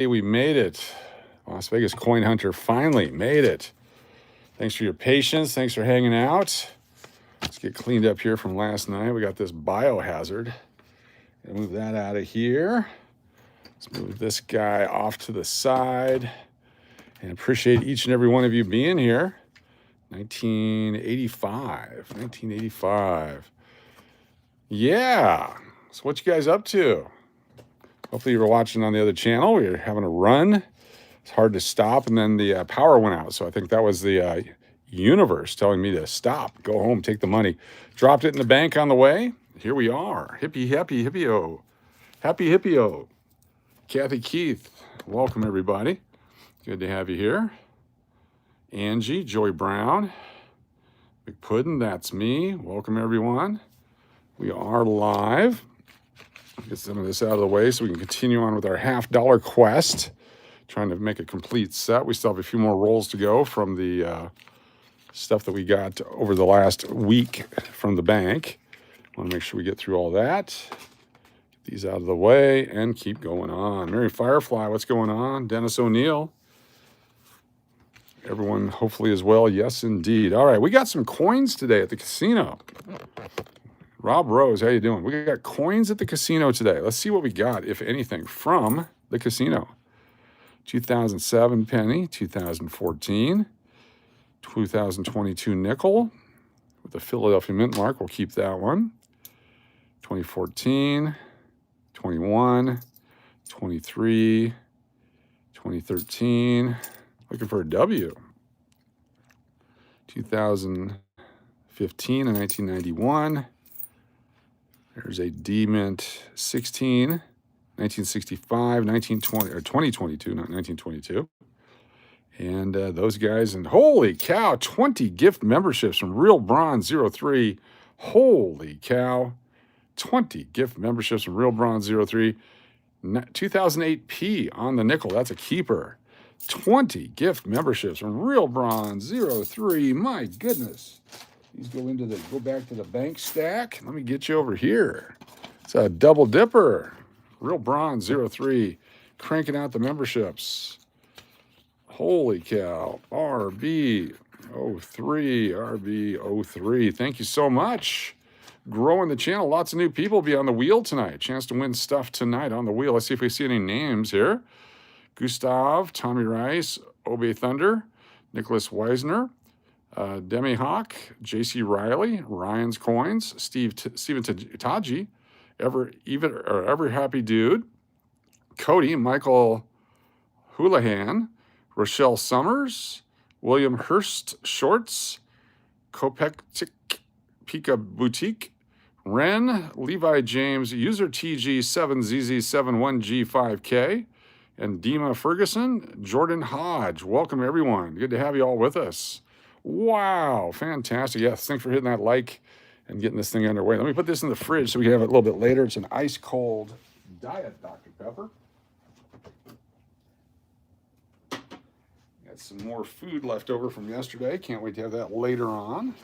We made it. Las Vegas Coin Hunter finally made it. Thanks for your patience. Thanks for hanging out. Let's get cleaned up here from last night. We got this biohazard. Gonna move that out of here. Let's move this guy off to the side. And appreciate each and every one of you being here. 1985. Yeah. So what you guys up to? Hopefully you were watching on the other channel. We were having a run. It's hard to stop, and then the power went out. So I think that was the universe telling me to stop, go home, take the money. Dropped it in the bank on the way. Here we are. Hippie, happy, hippie-o. Happy hippie-o. Kathy Keith, welcome everybody. Good to have you here. Angie, Joy Brown, Big Puddin', that's me. Welcome everyone. We are live. Get some of this out of the way so we can continue on with our $50 quest. Trying to make a complete set. We still have a few more rolls to go from the stuff that we got over the last week from the bank. Want to make sure we get through all that. Get these out of the way and keep going on. Mary Firefly, what's going on? Dennis O'Neill. Everyone hopefully as well. Yes, indeed. All right, we got some coins today at the casino. Rob Rose, how you doing? We got coins at the casino today. Let's see what we got, if anything, from the casino. 2007 penny, 2014, 2022 nickel with the Philadelphia Mint mark. We'll keep that one. 2014, 21, 23, 2013. Looking for a W. 2015 and 1991. There's a D Mint 16, 1965, 1920, or 2022, not 1922. And those guys, and holy cow, 20 gift memberships from Real Bronze 03. Holy cow, 20 gift memberships from Real Bronze 03. 2008 P on the nickel, that's a keeper. 20 gift memberships from Real Bronze 03. My goodness. These go back to the bank stack. Let me get you over here. It's a double dipper. Real Bronze 03. Cranking out the memberships. Holy cow. RB03. RB03. Thank you so much. Growing the channel. Lots of new people will be on the wheel tonight. Chance to win stuff tonight on the wheel. Let's see if we see any names here. Gustav, Tommy Rice, Obey Thunder, Nicholas Weisner, Demi Hawk, J.C. Riley, Ryan's Coins, Steven Taji, Ever Happy Dude, Cody, Michael Houlihan, Rochelle Summers, William Hurst Shorts, Kopektik Pika Boutique, Ren, Levi James, User TG7ZZ71G5K, and Dima Ferguson, Jordan Hodge. Welcome, everyone. Good to have you all with us. Wow, fantastic. Yes, thanks for hitting that like and getting this thing underway. Let me put this in the fridge so we can have it a little bit later. It's an ice-cold Diet Dr. Pepper. Got some more food left over from yesterday. Can't wait to have that later on.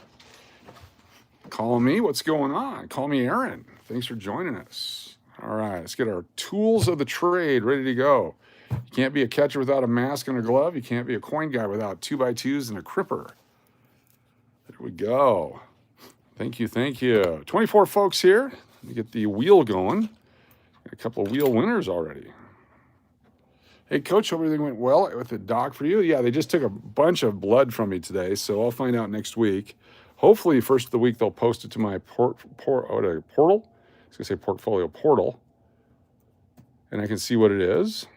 Call me. What's going on? Call me Aaron. Thanks for joining us. All right, let's get our tools of the trade ready to go. You can't be a catcher without a mask and a glove. You can't be a coin guy without 2x2s and a cripper. There we go. Thank you, thank you. 24 folks here. Let me get the wheel going. Got a couple of wheel winners already. Hey, Coach, hope everything went well with the doc for you. Yeah, they just took a bunch of blood from me today, so I'll find out next week. Hopefully, first of the week, they'll post it to my portal. I was going to say portfolio portal. And I can see what it is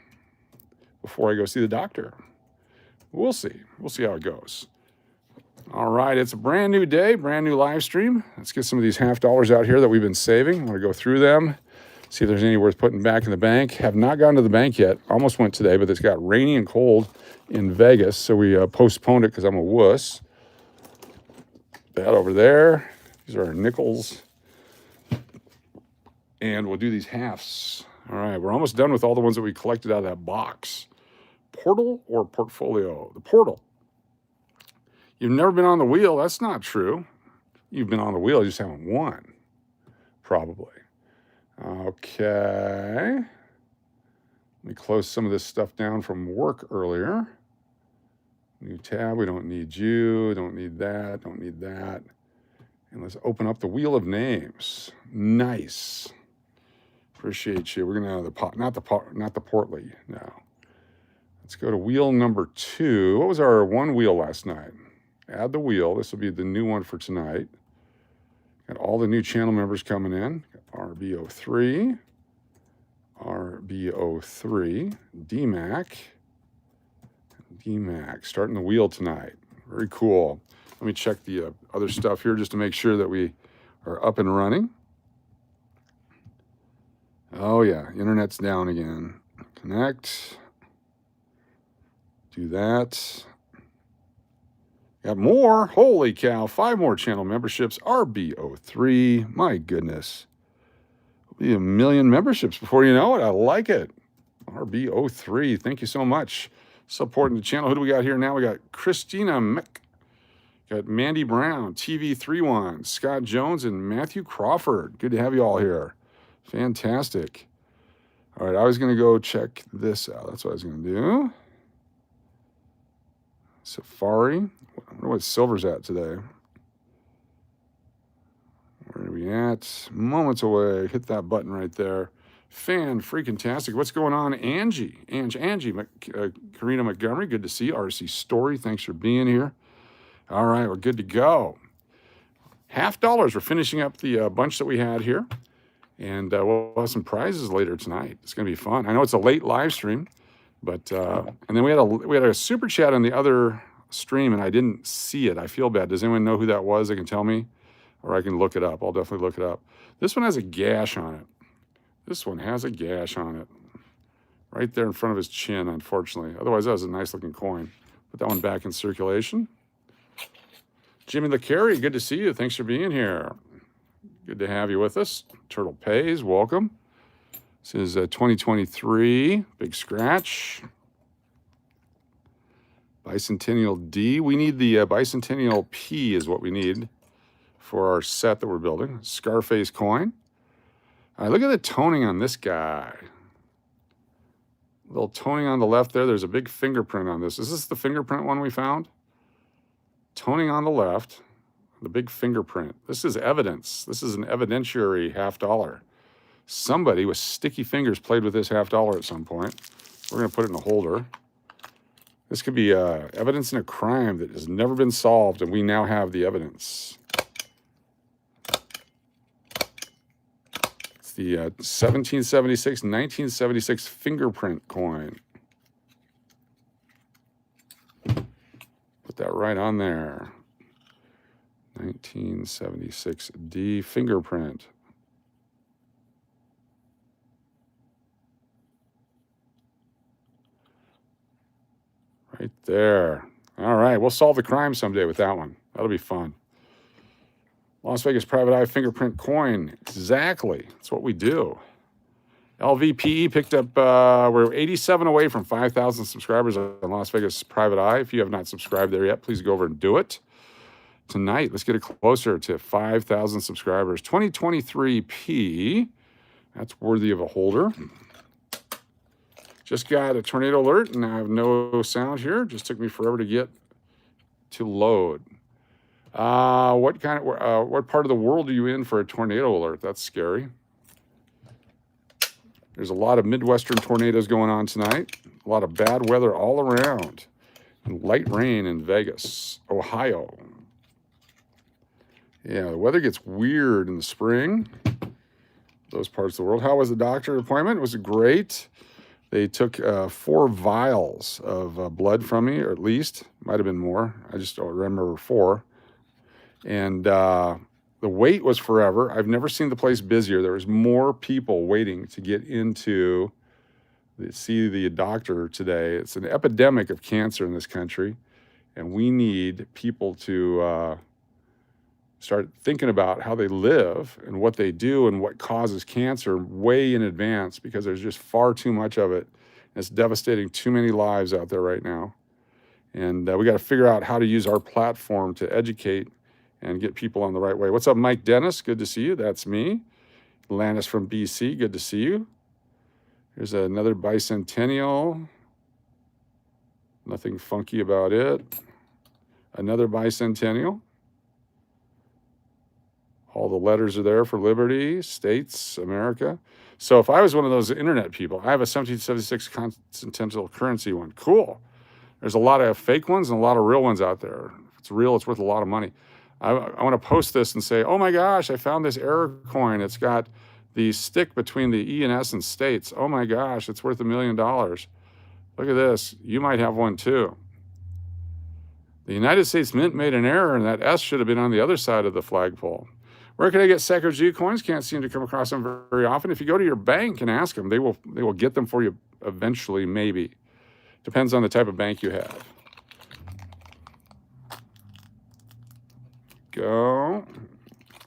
before I go see the doctor. We'll see. We'll see how it goes. All right, it's a brand new day, brand new live stream. Let's get some of these $50 out here that we've been saving. I'm going to go through them, see if there's any worth putting back in the bank. Have not gone to the bank yet. Almost went today, but it's got rainy and cold in Vegas, so we postponed it because I'm a wuss. That over there. These are our nickels. And we'll do these halves. All right, we're almost done with all the ones that we collected out of that box. Portal or portfolio? The portal. You've never been on the wheel. That's not true. You've been on the wheel, you just haven't won. Probably. Okay. me close some of this stuff down from work earlier. New tab, we don't need you, don't need that, don't need that. And let's open up the wheel of names. Nice. Appreciate you. We're gonna not the portly. No. Let's go to wheel number 2. What was our one wheel last night? Add the wheel. This will be the new one for tonight. Got all the new channel members coming in. RB03, RB03, DMAC, DMAC. Starting the wheel tonight. Very cool. Let me check the other stuff here just to make sure that we are up and running. Oh yeah, internet's down again. Connect. Do that. Got more. Holy cow. 5 more channel memberships. RB03. My goodness. Will be 1 million memberships before you know it. I like it. RB03. Thank you so much. Supporting the channel. Who do we got here now? We got Christina Mick. Got Mandy Brown, TV31, Scott Jones, and Matthew Crawford. Good to have you all here. Fantastic. All right, I was going to go check this out. That's what I was going to do. Safari. I wonder what Silver's at today. Where are we at? Moments away. Hit that button right there. Fan-freaking-tastic. What's going on, Angie? Karina Montgomery, good to see you. RC Story, thanks for being here. All right, we're good to go. $50. We're finishing up the bunch that we had here. And we'll have some prizes later tonight. It's going to be fun. I know it's a late live stream, but and then we had a super chat on the other stream, and I didn't see it. I feel bad. Does anyone know who that was? They can tell me, or I can look it up. I'll definitely look it up. This one has a gash on it. This one has a gash on it, right there in front of his chin. Unfortunately, otherwise that was a nice looking coin. Put that one back in circulation. Jimmy LeCarry, good to see you. Thanks for being here. Good to have you with us. Turtle Pays, welcome. This is 2023, big scratch. Bicentennial D. We need the Bicentennial P is what we need for our set that we're building. Scarface coin. All right, look at the toning on this guy. A little toning on the left there. There's a big fingerprint on this. Is this the fingerprint one we found? Toning on the left, the big fingerprint. This is evidence. This is an evidentiary $50. Somebody with sticky fingers played with this $50 at some point. We're going to put it in a holder. This could be evidence in a crime that has never been solved, and we now have the evidence. It's the 1976 fingerprint coin. Put that right on there. 1976 D fingerprint. Right there. All right, we'll solve the crime someday with that one. That'll be fun. Las Vegas Private Eye fingerprint coin. Exactly. That's what we do. LVPE picked up, we're 87 away from 5,000 subscribers on Las Vegas Private Eye. If you have not subscribed there yet, please go over and do it. Tonight, let's get it closer to 5,000 subscribers. 2023 P, that's worthy of a holder. Just got a tornado alert, and I have no sound here. Just took me forever to get to load. What part of the world are you in for a tornado alert? That's scary. There's a lot of Midwestern tornadoes going on tonight. A lot of bad weather all around. And light rain in Vegas, Ohio. Yeah, the weather gets weird in the spring. Those parts of the world. How was the doctor appointment? Was it great? They took 4 vials of blood from me, or at least. Might have been more. I just don't remember 4. And the wait was forever. I've never seen the place busier. There was more people waiting to get into see the doctor today. It's an epidemic of cancer in this country, and we need people to start thinking about how they live and what they do and what causes cancer way in advance, because there's just far too much of it. It's devastating too many lives out there right now. And we got to figure out how to use our platform to educate and get people on the right way. What's up, Mike Dennis? Good to see you. That's me. Lannis from BC, good to see you. Here's another bicentennial. Nothing funky about it. Another bicentennial. All the letters are there for Liberty, States, America. So if I was one of those internet people, I have a 1776 continental currency one. Cool. There's a lot of fake ones and a lot of real ones out there. If it's real, it's worth a lot of money. I want to post this and say, oh my gosh, I found this error coin. It's got the stick between the E and S and states. Oh my gosh, it's worth $1 million. Look at this. You might have one too. The United States Mint made an error, and that S should have been on the other side of the flagpole. Where can I get Sacagawea coins? Can't seem to come across them very often. If you go to your bank and ask them, they will get them for you eventually, maybe. Depends on the type of bank you have. Go.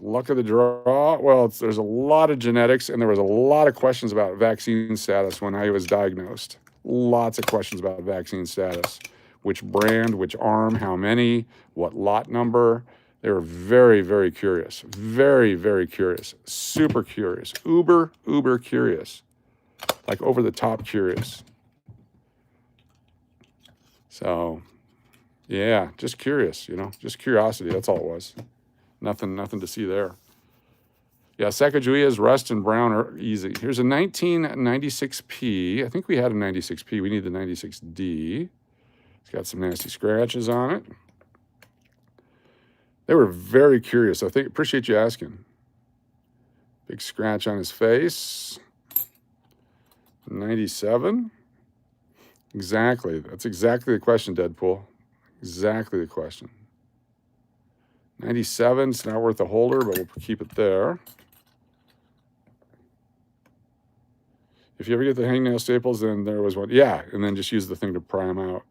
Luck of the draw. Well, there's a lot of genetics, and there was a lot of questions about vaccine status when I was diagnosed. Lots of questions about vaccine status. Which brand, which arm, how many, what lot number. They were very, very curious. Very, very curious. Super curious. Uber curious. Like over the top curious. So, yeah, just curious, just curiosity. That's all it was. Nothing to see there. Yeah, Sacagaweas, rust and brown are easy. Here's a 1996P. I think we had a 96P. We need the 96D. It's got some nasty scratches on it. They were very curious. Appreciate you asking. Big scratch on his face. 97. Exactly. That's exactly the question, Deadpool. Exactly the question. 97. It's not worth a holder, but we'll keep it there. If you ever get the hangnail staples, then there was one. Yeah, and then just use the thing to pry them out.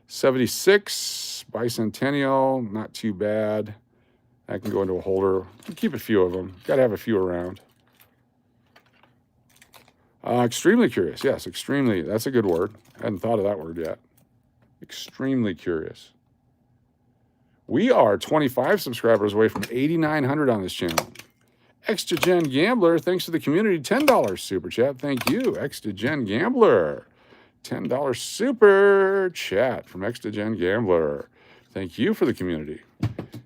76, bicentennial, not too bad. That can go into a holder. Keep a few of them. Got to have a few around. Extremely curious. Yes, extremely. That's a good word. I hadn't thought of that word yet. Extremely curious. We are 25 subscribers away from 8,900 on this channel. Extra Gen Gambler, thanks to the community, $10 super chat. Thank you, Extra Gen Gambler. $10 super chat from Extra Gen Gambler. Thank you for the community.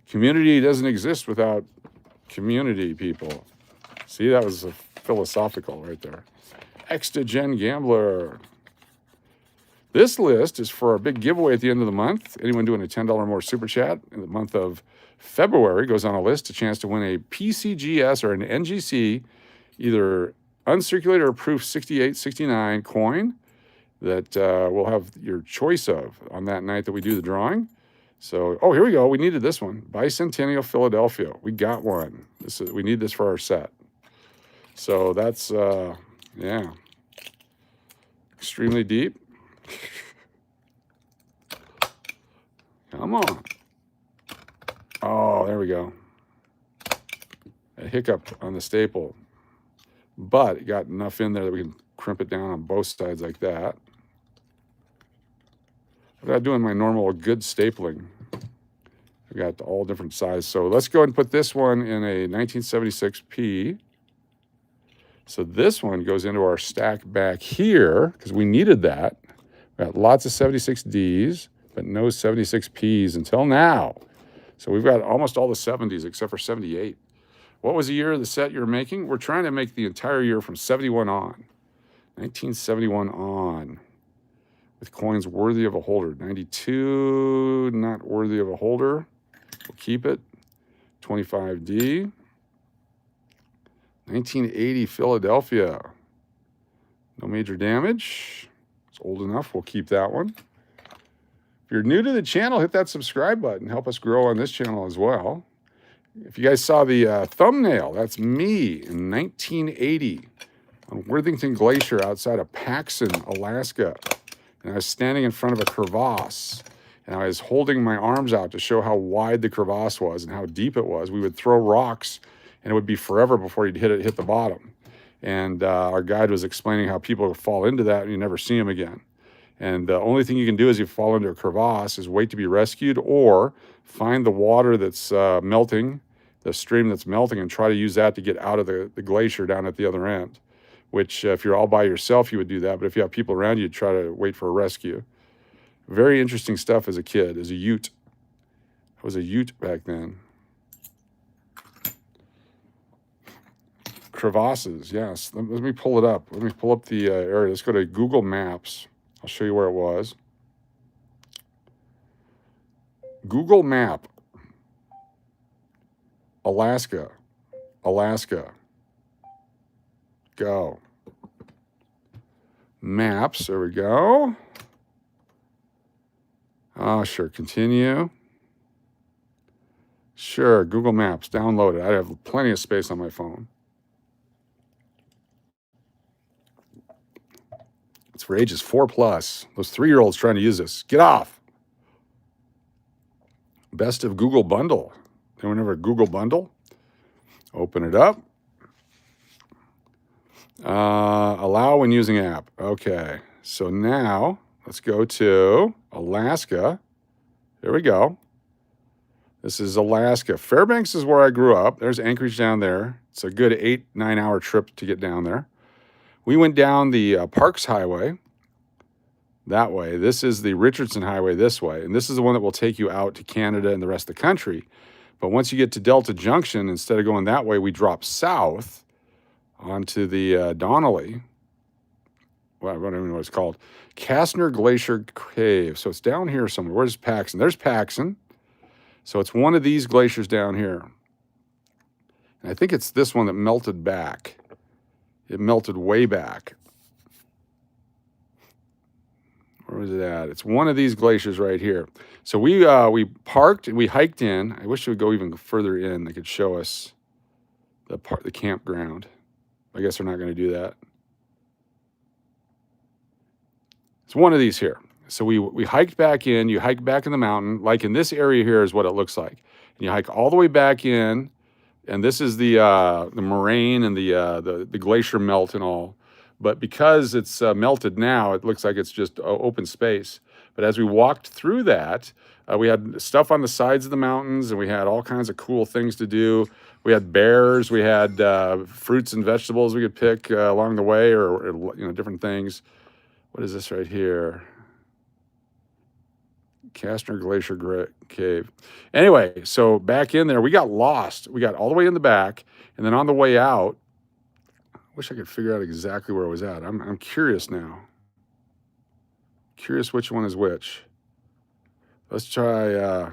Community doesn't exist without community people. See, that was a philosophical right there. Extra Gen Gambler. This list is for our big giveaway at the end of the month. Anyone doing a $10 or more super chat in the month of February goes on a list, a chance to win a PCGS or an NGC, either uncirculated or proof 68, 69 coin that we'll have your choice of on that night that we do the drawing. So, oh, here we go. We needed this one. Bicentennial Philadelphia. We got one. We need this for our set. So that's, yeah, extremely deep. Come on. Oh, there we go. A hiccup on the staple. But it got enough in there that we can crimp it down on both sides like that. I'm not doing my normal good stapling. I've got all different sizes. So let's go ahead and put this one in a 1976P. So this one goes into our stack back here because we needed that. We got lots of 76Ds, but no 76Ps until now. So we've got almost all the 70s except for 78. What was the year of the set you're making? We're trying to make the entire year from 71 on. 1971 on. With coins worthy of a holder. 92, not worthy of a holder. We'll keep it. 25D. 1980 Philadelphia. No major damage. It's old enough. We'll keep that one. If you're new to the channel, hit that subscribe button. Help us grow on this channel as well. If you guys saw the thumbnail, that's me in 1980 on Worthington Glacier outside of Paxson, Alaska. And I was standing in front of a crevasse. And I was holding my arms out to show how wide the crevasse was and how deep it was. We would throw rocks, and it would be forever before you'd hit the bottom. And our guide was explaining how people fall into that and you never see them again. And the only thing you can do as you fall into a crevasse is wait to be rescued or find the water that's melting, the stream that's melting, and try to use that to get out of the glacier down at the other end. which if you're all by yourself, you would do that. But if you have people around you, you'd try to wait for a rescue. Very interesting stuff as a kid, as a ute. I was a ute back then. Crevasses, yes. Let me pull it up. Let me pull up the area. Let's go to Google Maps. I'll show you where it was. Google Map. Alaska. Alaska. Go. Maps. There we go. Oh, sure. Continue. Sure. Google Maps. Download it. I have plenty of space on my phone. It's for ages 4+. Those 3-year-olds trying to use this. Get off. Best of Google Bundle. Anyone ever Google Bundle? Open it up. Allow when using app. Okay. So now let's go to Alaska. There we go. This is Alaska. Fairbanks is where I grew up. There's Anchorage down there. It's a good 8-9 hour trip to get down there. We went down the Parks Highway that way. This is the Richardson Highway this way. And this is the one that will take you out to Canada and the rest of the country. But once you get to Delta Junction, instead of going that way, we drop south onto the Donnelly. Well, I don't even know what it's called. Kastner Glacier Cave. So it's down here somewhere. Where's Paxson? There's Paxson. So it's one of these glaciers down here. And I think it's this one that melted back. It melted way back. Where was it at? It's one of these glaciers right here. So we parked and we hiked in. I wish it would go even further in. They could show us the campground. I guess they're not going to do that. It's one of these here. So we hiked back in. You hike back in the mountain. Like in this area here is what it looks like. And you hike all the way back in. And this is the moraine and the glacier melt and all. But because it's melted now, it looks like it's just open space. But as we walked through that, we had stuff on the sides of the mountains, and we had all kinds of cool things to do. We had bears, we had fruits and vegetables we could pick along the way, or different things. What is this right here? Kastner Glacier Cave. Anyway, so back in there, we got lost. We got all the way in the back, and then on the way out, I wish I could figure out exactly where it was at. I'm curious now. Curious which one is which. Let's try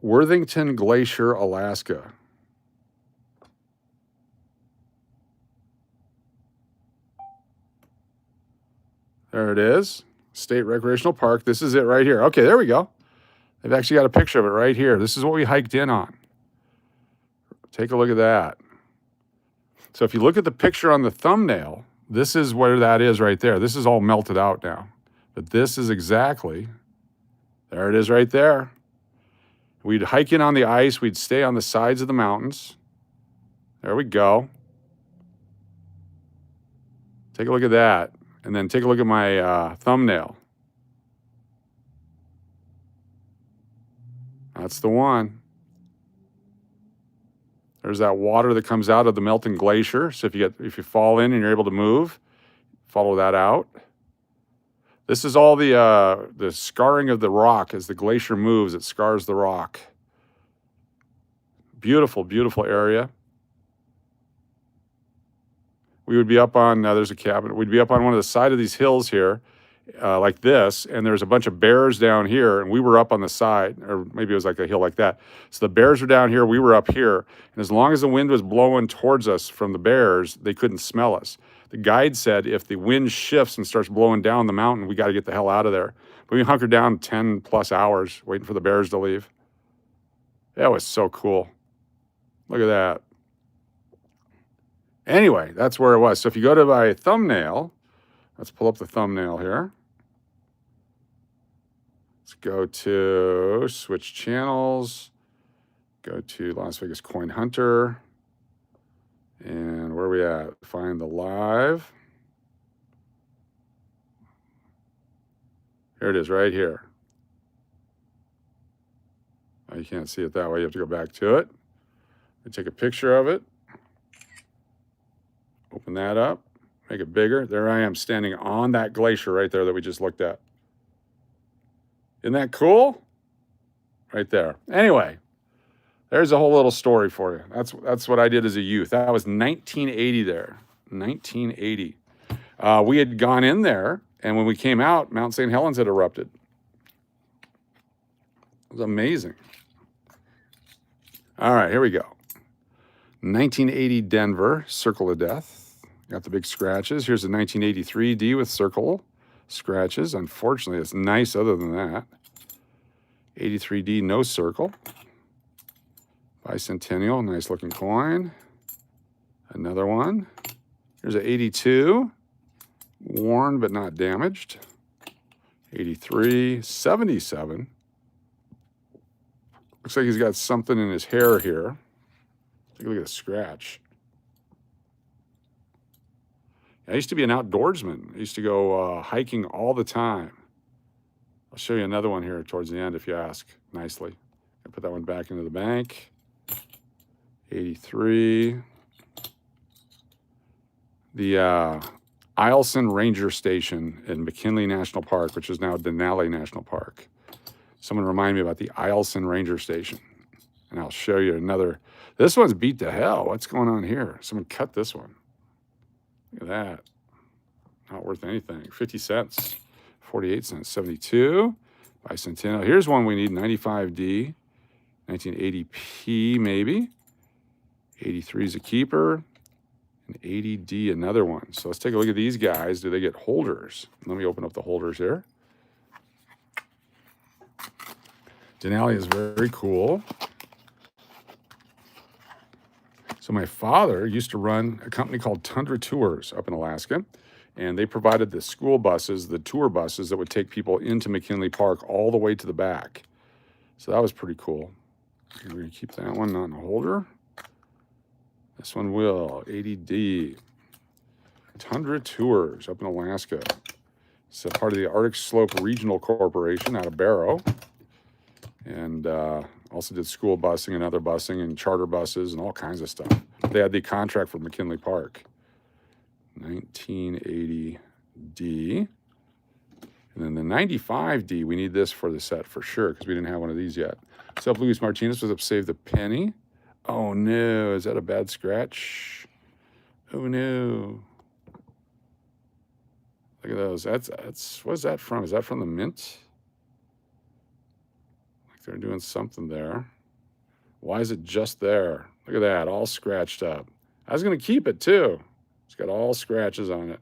Worthington Glacier, Alaska. There it is. State Recreational Park. This is it right here. Okay, there we go. They've actually got a picture of it right here. This is what we hiked in on. Take a look at that. So if you look at the picture on the thumbnail, this is where that is right there. This is all melted out now. But this is exactly, there it is right there. We'd hike in on the ice. We'd stay on the sides of the mountains. There we go. Take a look at that. And then take a look at my thumbnail. That's the one. There's that water that comes out of the melting glacier. So if you fall in and you're able to move, follow that out. This is all the scarring of the rock. As the glacier moves, it scars the rock. Beautiful, beautiful area. We would be up on, there's a cabin. We'd be up on one of the side of these hills here, like this, and there's a bunch of bears down here, and we were up on the side, or maybe it was like a hill like that. So the bears were down here, we were up here, and as long as the wind was blowing towards us from the bears, they couldn't smell us. The guide said if the wind shifts and starts blowing down the mountain, we got to get the hell out of there. But we hunkered down 10+ hours waiting for the bears to leave. That was so cool. Look at that. Anyway, that's where it was. So if you go to my thumbnail, let's pull up the thumbnail here. Let's go to switch channels, go to Las Vegas Coin Hunter, and where are we at? Find the live. Here it is right here. Oh, you can't see it that way. You have to go back to it. We take a picture of it. Open Open that up, make it bigger. There I am standing on that glacier right there that we just looked at. Isn't that cool? Right there. Anyway, there's a whole little story for you. That's what I did as a youth. That was 1980 there. 1980. We had gone in there, and when we came out, Mount St. Helens had erupted. It was amazing. All right, here we go. 1980 Denver, Circle of Death. Got the big scratches. Here's a 1983 D with circle scratches. Unfortunately, it's nice other than that. 83D, no circle. Bicentennial, nice looking coin. Another one. Here's a 82, worn but not damaged. 83, 77. Looks like he's got something in his hair here. Take a look at the scratch. I used to be an outdoorsman. I used to go hiking all the time. I'll show you another one here towards the end if you ask nicely. I put that one back into the bank. 83. The Eielson Ranger Station in McKinley National Park, which is now Denali National Park. Someone remind me about the Eielson Ranger Station. And I'll show you another. This one's beat to hell. What's going on here? Someone cut this one. Look at that. Not worth anything. 50 cents. 48 cents. 72. Bicentennial. Here's one we need. 95D. 1980P maybe. 83 is a keeper. And 80D another one. So let's take a look at these guys. Do they get holders? Let me open up the holders here. Denali is very cool. So my father used to run a company called Tundra Tours up in Alaska, and they provided the school buses, the tour buses that would take people into McKinley Park all the way to the back. So that was pretty cool. We're going to keep that one not in a holder. This one will. 80D. Tundra Tours up in Alaska. It's a part of the Arctic Slope Regional Corporation out of Barrow. And also did school busing and other busing and charter buses and all kinds of stuff. They had the contract for McKinley Park. 1980D. And then the 95D, we need this for the set for sure because we didn't have one of these yet. What's up, Luis Martinez? Was up Save the Penny. Oh no, is that a bad scratch? Oh no. Look at those. That's what's that from? Is that from the Mint? Like they're doing something there. Why is it just there? Look at that, all scratched up. I was gonna keep it too. It's got all scratches on it.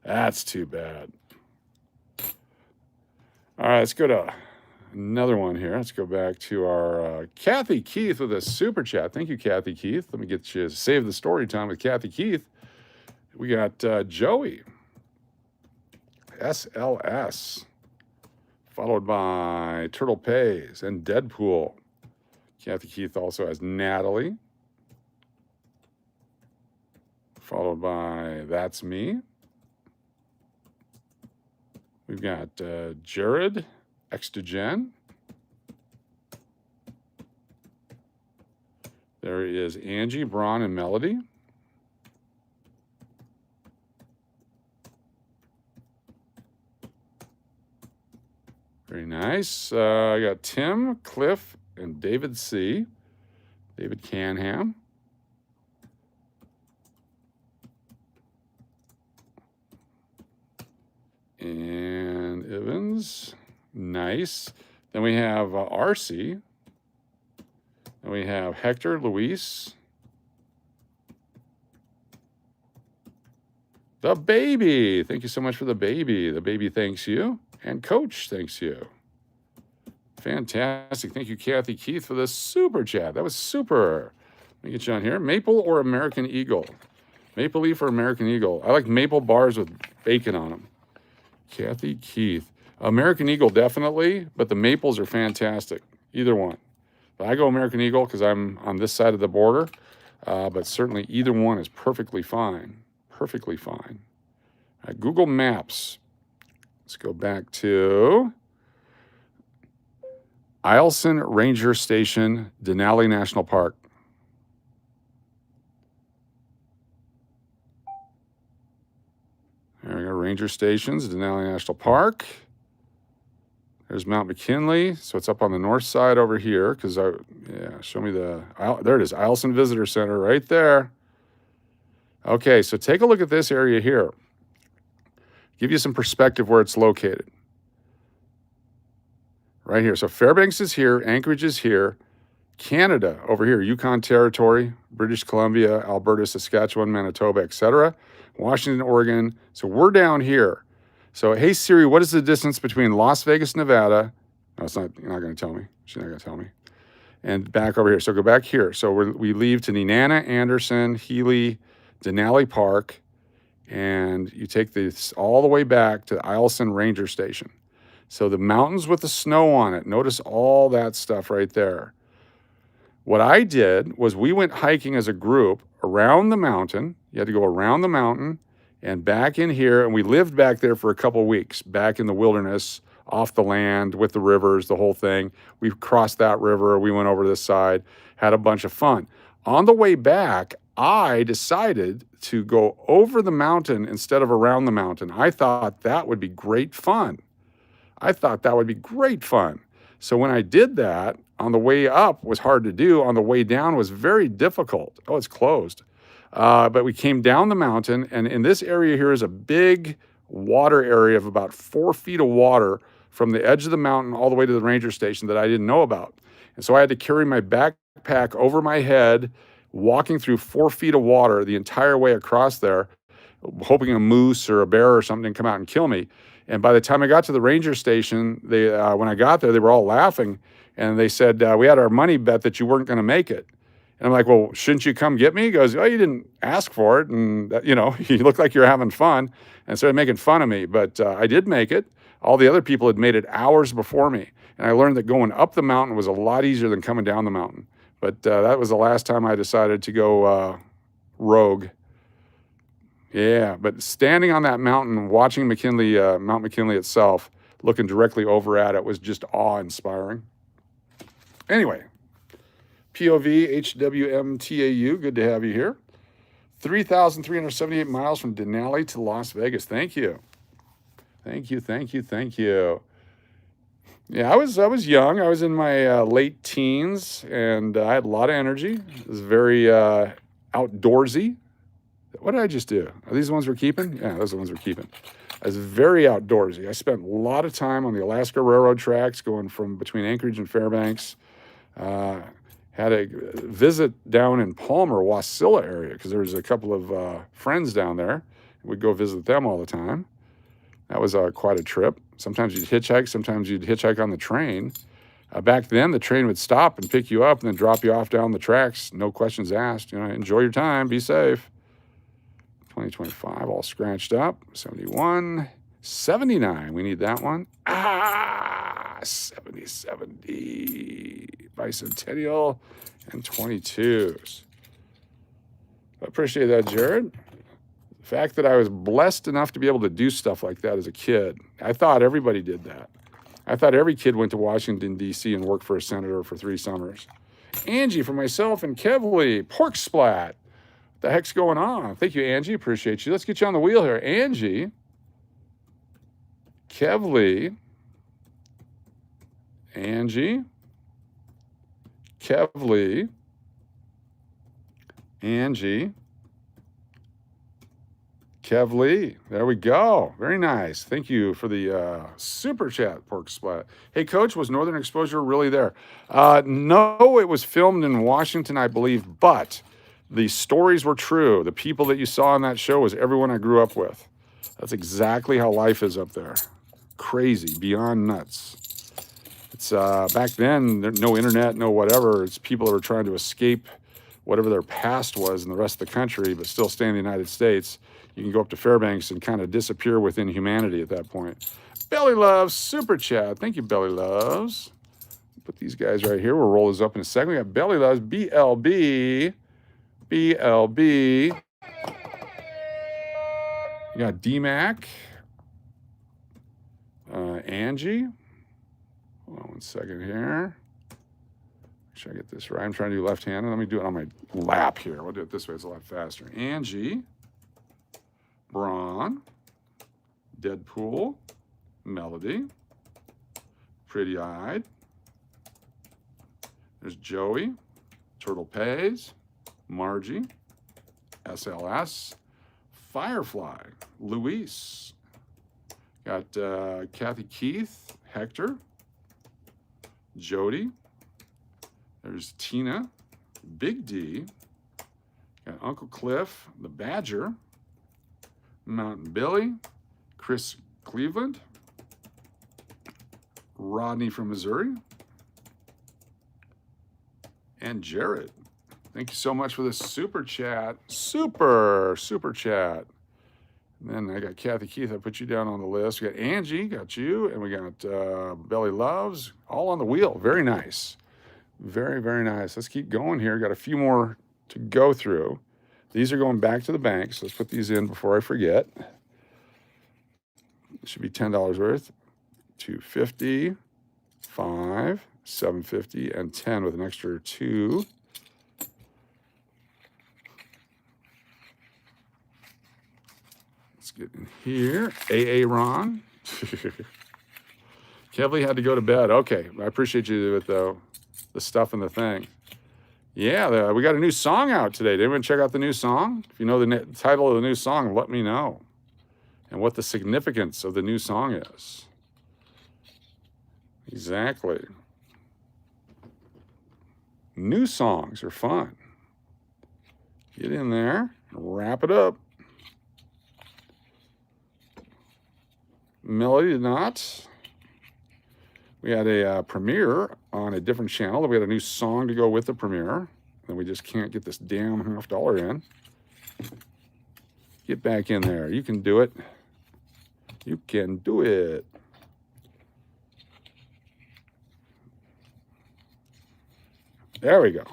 That's too bad. All right, let's go to another one here. Let's go back to our Kathy Keith with a super chat. Thank you, Kathy Keith. Let me get you save the story time with Kathy Keith. We got Joey, SLS, followed by Turtle Pays and Deadpool. Kathy Keith also has Natalie, followed by That's Me. We've got Jared, Extogen. There is Angie, Braun, and Melody. Very nice. I got Tim, Cliff, and David C. David Canham. And Evans. Nice. Then we have RC. Then we have Hector, Luis. The baby. Thank you so much for the baby. The baby thanks you. And Coach thanks you. Fantastic. Thank you, Kathy Keith, for the super chat. That was super. Let me get you on here. Maple or American Eagle? Maple leaf or American Eagle? I like maple bars with bacon on them. Kathy Keith. American Eagle, definitely, but the maples are fantastic. Either one. But I go American Eagle because I'm on this side of the border, but certainly either one is perfectly fine. Perfectly fine. Google Maps. Let's go back to Eielson Ranger Station, Denali National Park. ranger stations, Denali National Park. There's Mount McKinley. So it's up on the north side over here because, yeah, show me there it is, Eielson Visitor Center right there. Okay, so take a look at this area here. Give you some perspective where it's located. Right here. So Fairbanks is here, Anchorage is here, Canada over here, Yukon Territory, British Columbia, Alberta, Saskatchewan, Manitoba, etc. Washington, Oregon. So we're down here. So, hey Siri, what is the distance between Las Vegas, Nevada? No, it's not. You're not going to tell me. She's not going to tell me. And back over here. So go back here. So we leave to Nenana, Anderson, Healy, Denali Park, and you take this all the way back to Eielson Ranger Station. So the mountains with the snow on it. Notice all that stuff right there. What I did was we went hiking as a group around the mountain. You had to go around the mountain and back in here, and we lived back there for a couple of weeks, back in the wilderness, off the land, with the rivers, the whole thing. We crossed that river, we went over to this side, had a bunch of fun. On the way back, I decided to go over the mountain instead of around the mountain. I thought that would be great fun. So when I did that, on the way up was hard to do. On the way down was very difficult. Oh, it's closed. But we came down the mountain, and in this area here is a big water area of about 4 feet of water from the edge of the mountain all the way to the ranger station that I didn't know about. And so I had to carry my backpack over my head, walking through 4 feet of water the entire way across there, hoping a moose or a bear or something didn't come out and kill me. And by the time I got to the ranger station, when I got there, they were all laughing. And they said, we had our money bet that you weren't going to make it. And I'm like, well, shouldn't you come get me? He goes, oh, you didn't ask for it. And, you look like you're having fun. And started making fun of me. But I did make it. All the other people had made it hours before me. And I learned that going up the mountain was a lot easier than coming down the mountain. But that was the last time I decided to go rogue. Yeah, but standing on that mountain, watching McKinley, Mount McKinley itself, looking directly over at it was just awe-inspiring. Anyway, POV HWMTAU, good to have you here. 3,378 miles from Denali to Las Vegas. Thank you. Thank you. Yeah, I was young. I was in my late teens, and I had a lot of energy. It was very outdoorsy. What did I just do? Are these the ones we're keeping? Yeah, those are the ones we're keeping. I was very outdoorsy. I spent a lot of time on the Alaska Railroad tracks going from between Anchorage and Fairbanks. Had a visit down in Palmer, Wasilla area, because there was a couple of friends down there. We'd go visit them all the time. That was quite a trip. Sometimes you'd hitchhike. Sometimes you'd hitchhike on the train. Back then, the train would stop and pick you up and then drop you off down the tracks. No questions asked. Enjoy your time. Be safe. 2025, all scratched up. 71, 79. We need that one. 70, bicentennial, and 22s. I appreciate that, Jared. The fact that I was blessed enough to be able to do stuff like that as a kid. I thought everybody did that. I thought every kid went to Washington, D.C. and worked for a senator for 3 summers. Angie, for myself, and Kevly, pork splat. The heck's going on? Thank you, Angie. Appreciate you. Let's get you on the wheel here. Angie, Kevly, Angie, Kevly, Angie, Kevly. There we go. Very nice. Thank you for the super chat, pork splat. Hey, Coach, was Northern Exposure really there? No, it was filmed in Washington, I believe, but the stories were true. The people that you saw on that show was everyone I grew up with. That's exactly how life is up there. Crazy, beyond nuts. It's back then, no internet, no whatever. It's people that were trying to escape whatever their past was in the rest of the country, but still stay in the United States. You can go up to Fairbanks and kind of disappear within humanity at that point. Belly Loves, super chat. Thank you, Belly Loves. Put these guys right here. We'll roll this up in a second. We got Belly Loves, BLB. BLB. You got DMAC. Angie. Hold on one second here. Make sure I get this right. I'm trying to do left-handed. Let me do it on my lap here. We'll do it this way. It's a lot faster. Angie. Braun. Deadpool, Melody, Pretty Eyed. There's Joey, Turtle Pays, Margie, SLS, Firefly, Luis. Got Kathy Keith, Hector, Jody. There's Tina, Big D. Got Uncle Cliff, the Badger, Mountain Billy, Chris Cleveland, Rodney from Missouri, and Jared. Thank you so much for the super chat. Super chat. And then I got Kathy Keith. I put you down on the list. We got Angie, got you. And we got Belly Loves, all on the wheel. Very nice. Very nice. Let's keep going here. Got a few more to go through. These are going back to the bank. So let's put these in before I forget. It should be $10 worth. $2.50, $5, $7.50, and $10 with an extra $2. Let's get in here. AA Ron. Kevly had to go to bed. Okay, I appreciate you with the stuff and the thing. Yeah, we got a new song out today. Did anyone check out the new song? If you know the title of the new song, let me know. And what the significance of the new song is. Exactly. New songs are fun. Get in there and wrap it up. Melody did not. We had a premiere on a different channel. We had a new song to go with the premiere. And we just can't get this damn $50 in. Get back in there. You can do it. You can do it. There we go.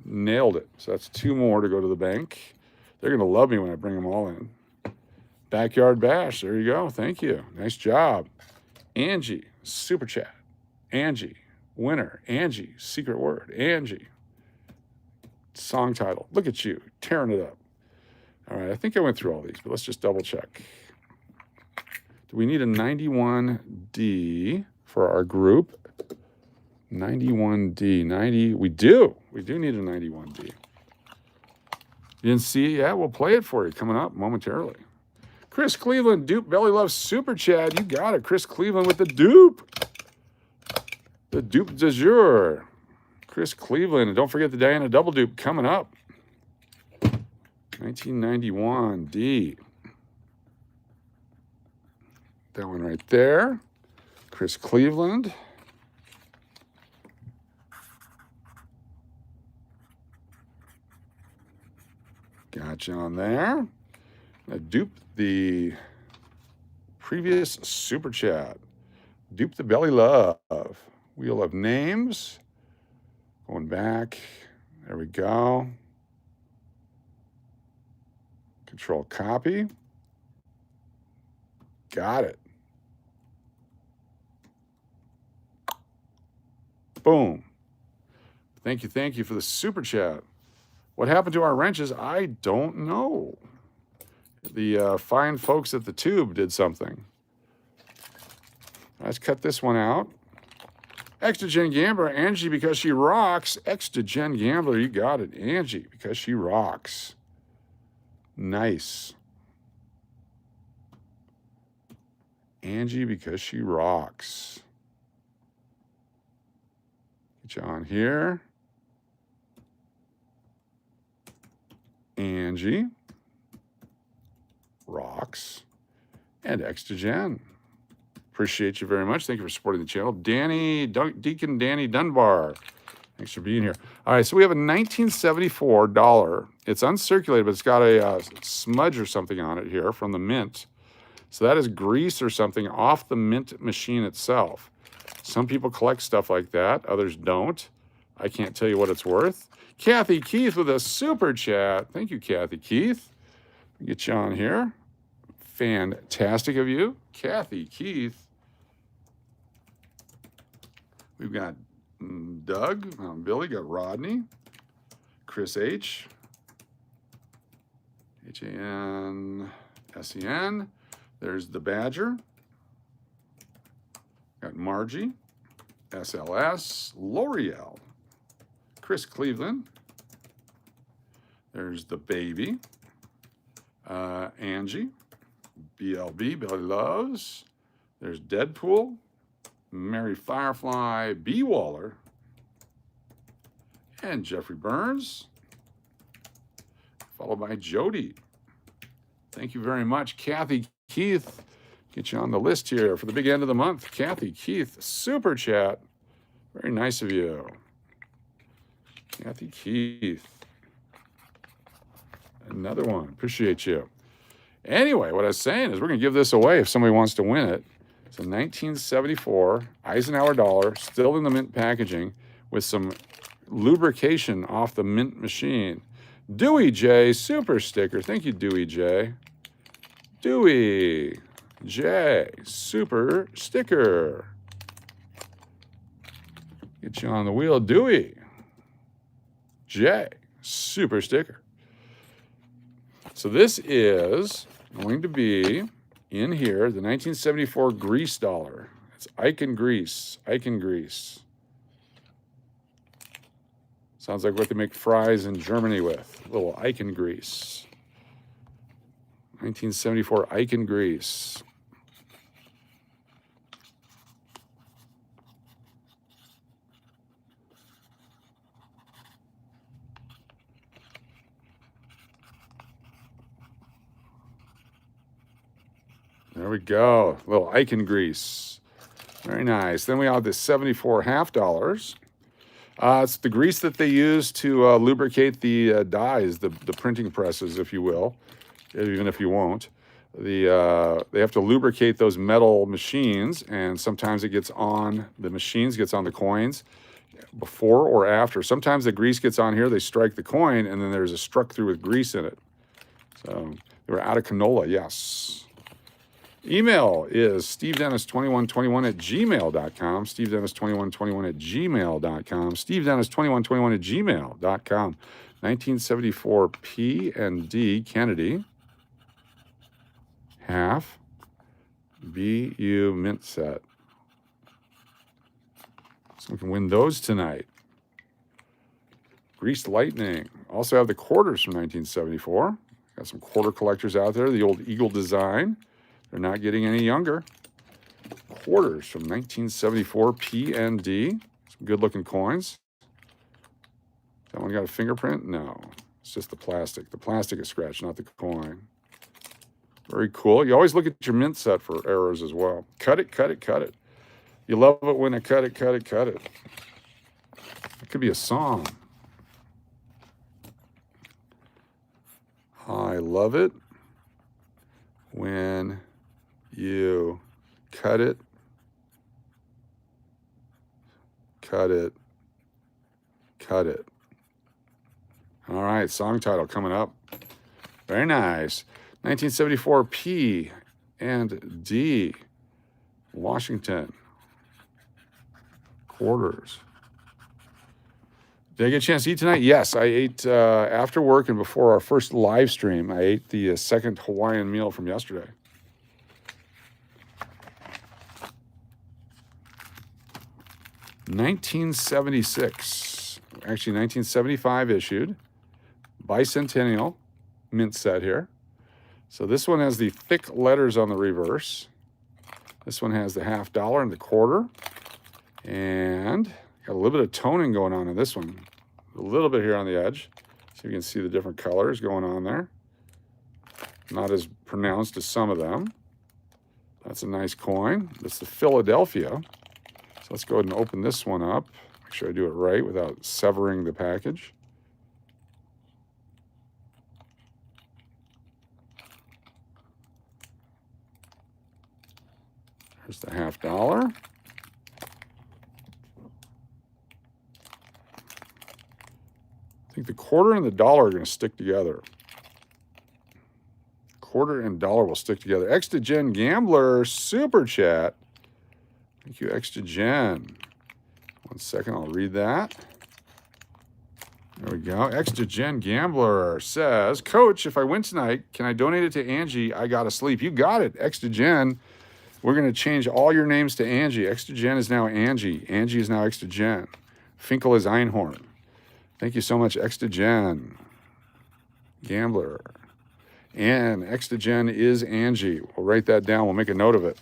Nailed it. So that's 2 more to go to the bank. They're going to love me when I bring them all in. Backyard Bash. There you go. Thank you. Nice job. Angie, super chat. Angie, winner. Angie, secret word. Angie. Song title. Look at you, tearing it up. All right, I think I went through all these, but let's just double check. Do we need a 91D for our group? 91D, 90, we do. We do need a 91D. You didn't see it yet? We'll play it for you coming up momentarily. Chris Cleveland, dupe, Belly Love, super chat. You got it. Chris Cleveland with the dupe. The dupe du jour. Chris Cleveland. And don't forget the Diana double dupe coming up. 1991 D. That one right there. Chris Cleveland. Gotcha on there. I duped the previous super chat. Dupe the Belly Love. Wheel of names. Going back. There we go. Control copy. Got it. Boom. Thank you for the super chat. What happened to our wrenches? I don't know. The fine folks at the Tube did something. Let's cut this one out. Extra Gen Gambler, Angie, because she rocks. Extra Gen Gambler, you got it. Angie, because she rocks. Nice. Angie, because she rocks. Get you on here. Angie rocks. And Extra Gen. Appreciate you very much. Thank you for supporting the channel. Deacon Danny Dunbar. Thanks for being here. All right, so we have a 1974 dollar. It's uncirculated, but it's got a smudge or something on it here from the mint. So that is grease or something off the mint machine itself. Some people collect stuff like that. Others don't. I can't tell you what it's worth. Kathy Keith with a super chat. Thank you, Kathy Keith. Get you on here. Fantastic of you. Kathy Keith. We've got Doug, Billy, got Rodney, Chris H, H-A-N, S-E-N, There's the Badger. Got Margie, SLS, L'Oreal, Chris Cleveland. There's the Baby, Angie, BLB, Billy Loves. There's Deadpool, Mary Firefly, B. Waller, and Jeffrey Burns, followed by Jody. Thank you very much, Kathy Keith. Get you on the list here for the big end of the month. Kathy Keith, super chat. Very nice of you. Kathy Keith. Another one. Appreciate you. Anyway, what I was saying is we're going to give this away if somebody wants to win it. It's a 1974 Eisenhower dollar, still in the mint packaging, with some lubrication off the mint machine. Dewey J, super sticker. Thank you, Dewey J. Dewey J, super sticker. Get you on the wheel, Dewey J, super sticker. So this is going to be in here, the 1974 Greece dollar. It's Icon Greece, Icon Greece. Sounds like what they make fries in Germany with, a little Icon Greece. 1974 Icon Greece. There we go, a little Icon Grease. Very nice. Then we have the 74 half dollars. It's the grease that they use to lubricate the dies, the printing presses, if you will, even if you won't. They have to lubricate those metal machines, and sometimes it gets on the machines, gets on the coins before or after. Sometimes the grease gets on here, they strike the coin, and then there's a struck through with grease in it. So they were out of canola, yes. Email is stevedennis2121@gmail.com, stevedennis2121@gmail.com, stevedennis2121@gmail.com. 1974 P&D Kennedy, half, BU mint set. So we can win those tonight. Greased Lightning. Also have the quarters from 1974. Got some quarter collectors out there, the old Eagle design. They're not getting any younger. Quarters from 1974 P&D. Some good-looking coins. That one got a fingerprint? No. It's just the plastic. The plastic is scratched, not the coin. Very cool. You always look at your mint set for errors as well. Cut it, cut it, cut it. You love it when I cut it, cut it, cut it. It could be a song. I love it when you cut it, cut it, cut it. All right, song title coming up. Very nice. 1974 P and D, Washington. Quarters. Did I get a chance to eat tonight? Yes, I ate after work and before our first live stream. I ate the second Hawaiian meal from yesterday. $1976, actually 1975 issued, bicentennial mint set here. So this one has the thick letters on the reverse. This one has the half dollar and the quarter. And got a little bit of toning going on in this one. A little bit here on the edge. So you can see the different colors going on there. Not as pronounced as some of them. That's a nice coin. That's the Philadelphia. So let's go ahead and open this one up. Make sure I do it right without severing the package. There's the half dollar. I think the quarter and the dollar are going to stick together. Quarter and dollar will stick together. Extra-Gen Gambler, super chat. Thank you, Extra-Gen. 1 second, I'll read that. There we go. Extra Gen Gambler says, Coach, if I win tonight, can I donate it to Angie? I gotta sleep. You got it. Extra Gen. We're going to change all your names to Angie. Extra Gen is now Angie. Angie is now Extra Gen. Finkel is Einhorn. Thank you so much, Extra Gen. Gambler. And Extra Gen is Angie. We'll write that down. We'll make a note of it.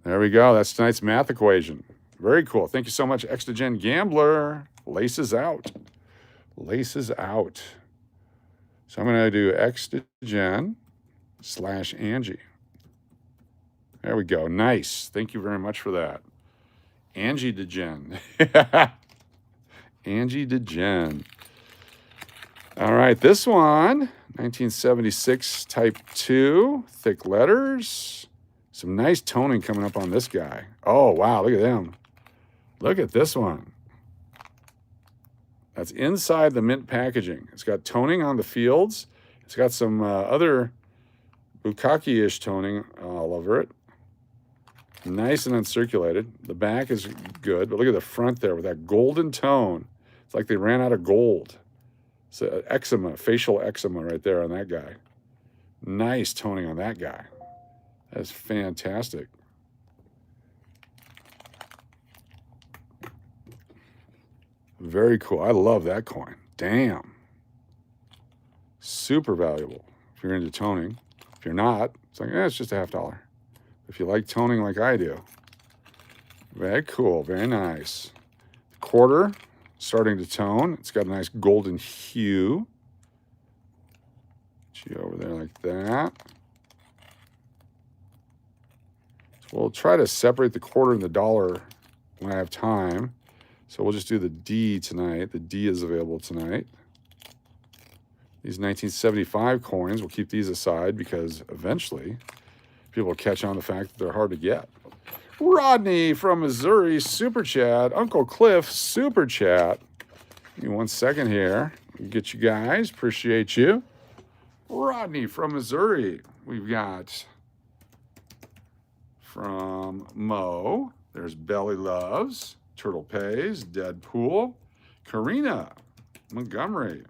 There we go. That's tonight's math equation. Very cool. Thank you so much, Extra Gen Gambler. Laces out. Laces out. So I'm going to do Extra Gen / Angie. There we go. Nice. Thank you very much for that. Angie DeGen. Angie DeGen. All right, this one, 1976 Type 2, thick letters. Some nice toning coming up on this guy. Oh, wow, look at them. Look at this one. That's inside the mint packaging. It's got toning on the fields. It's got some other bukkake-ish toning all over it. Nice and uncirculated. The back is good, but look at the front there with that golden tone. It's like they ran out of gold. So eczema, facial eczema right there on that guy. Nice toning on that guy. That's fantastic. Very cool. I love that coin. Damn. Super valuable if you're into toning. If you're not, it's like, it's just $50. If you like toning like I do. Very cool. Very nice. Quarter starting to tone. It's got a nice golden hue. Put you over there like that. So we'll try to separate the quarter and the dollar when I have time. So we'll just do the D tonight. The D is available tonight. These 1975 coins, we'll keep these aside because eventually people will catch on the fact that they're hard to get. Rodney from Missouri, Super Chat. Uncle Cliff, Super Chat. Give me 1 second here. Get you guys. Appreciate you. Rodney from Missouri. We've got from Mo. There's Belly Loves. Turtle Pays. Deadpool. Karina Montgomery.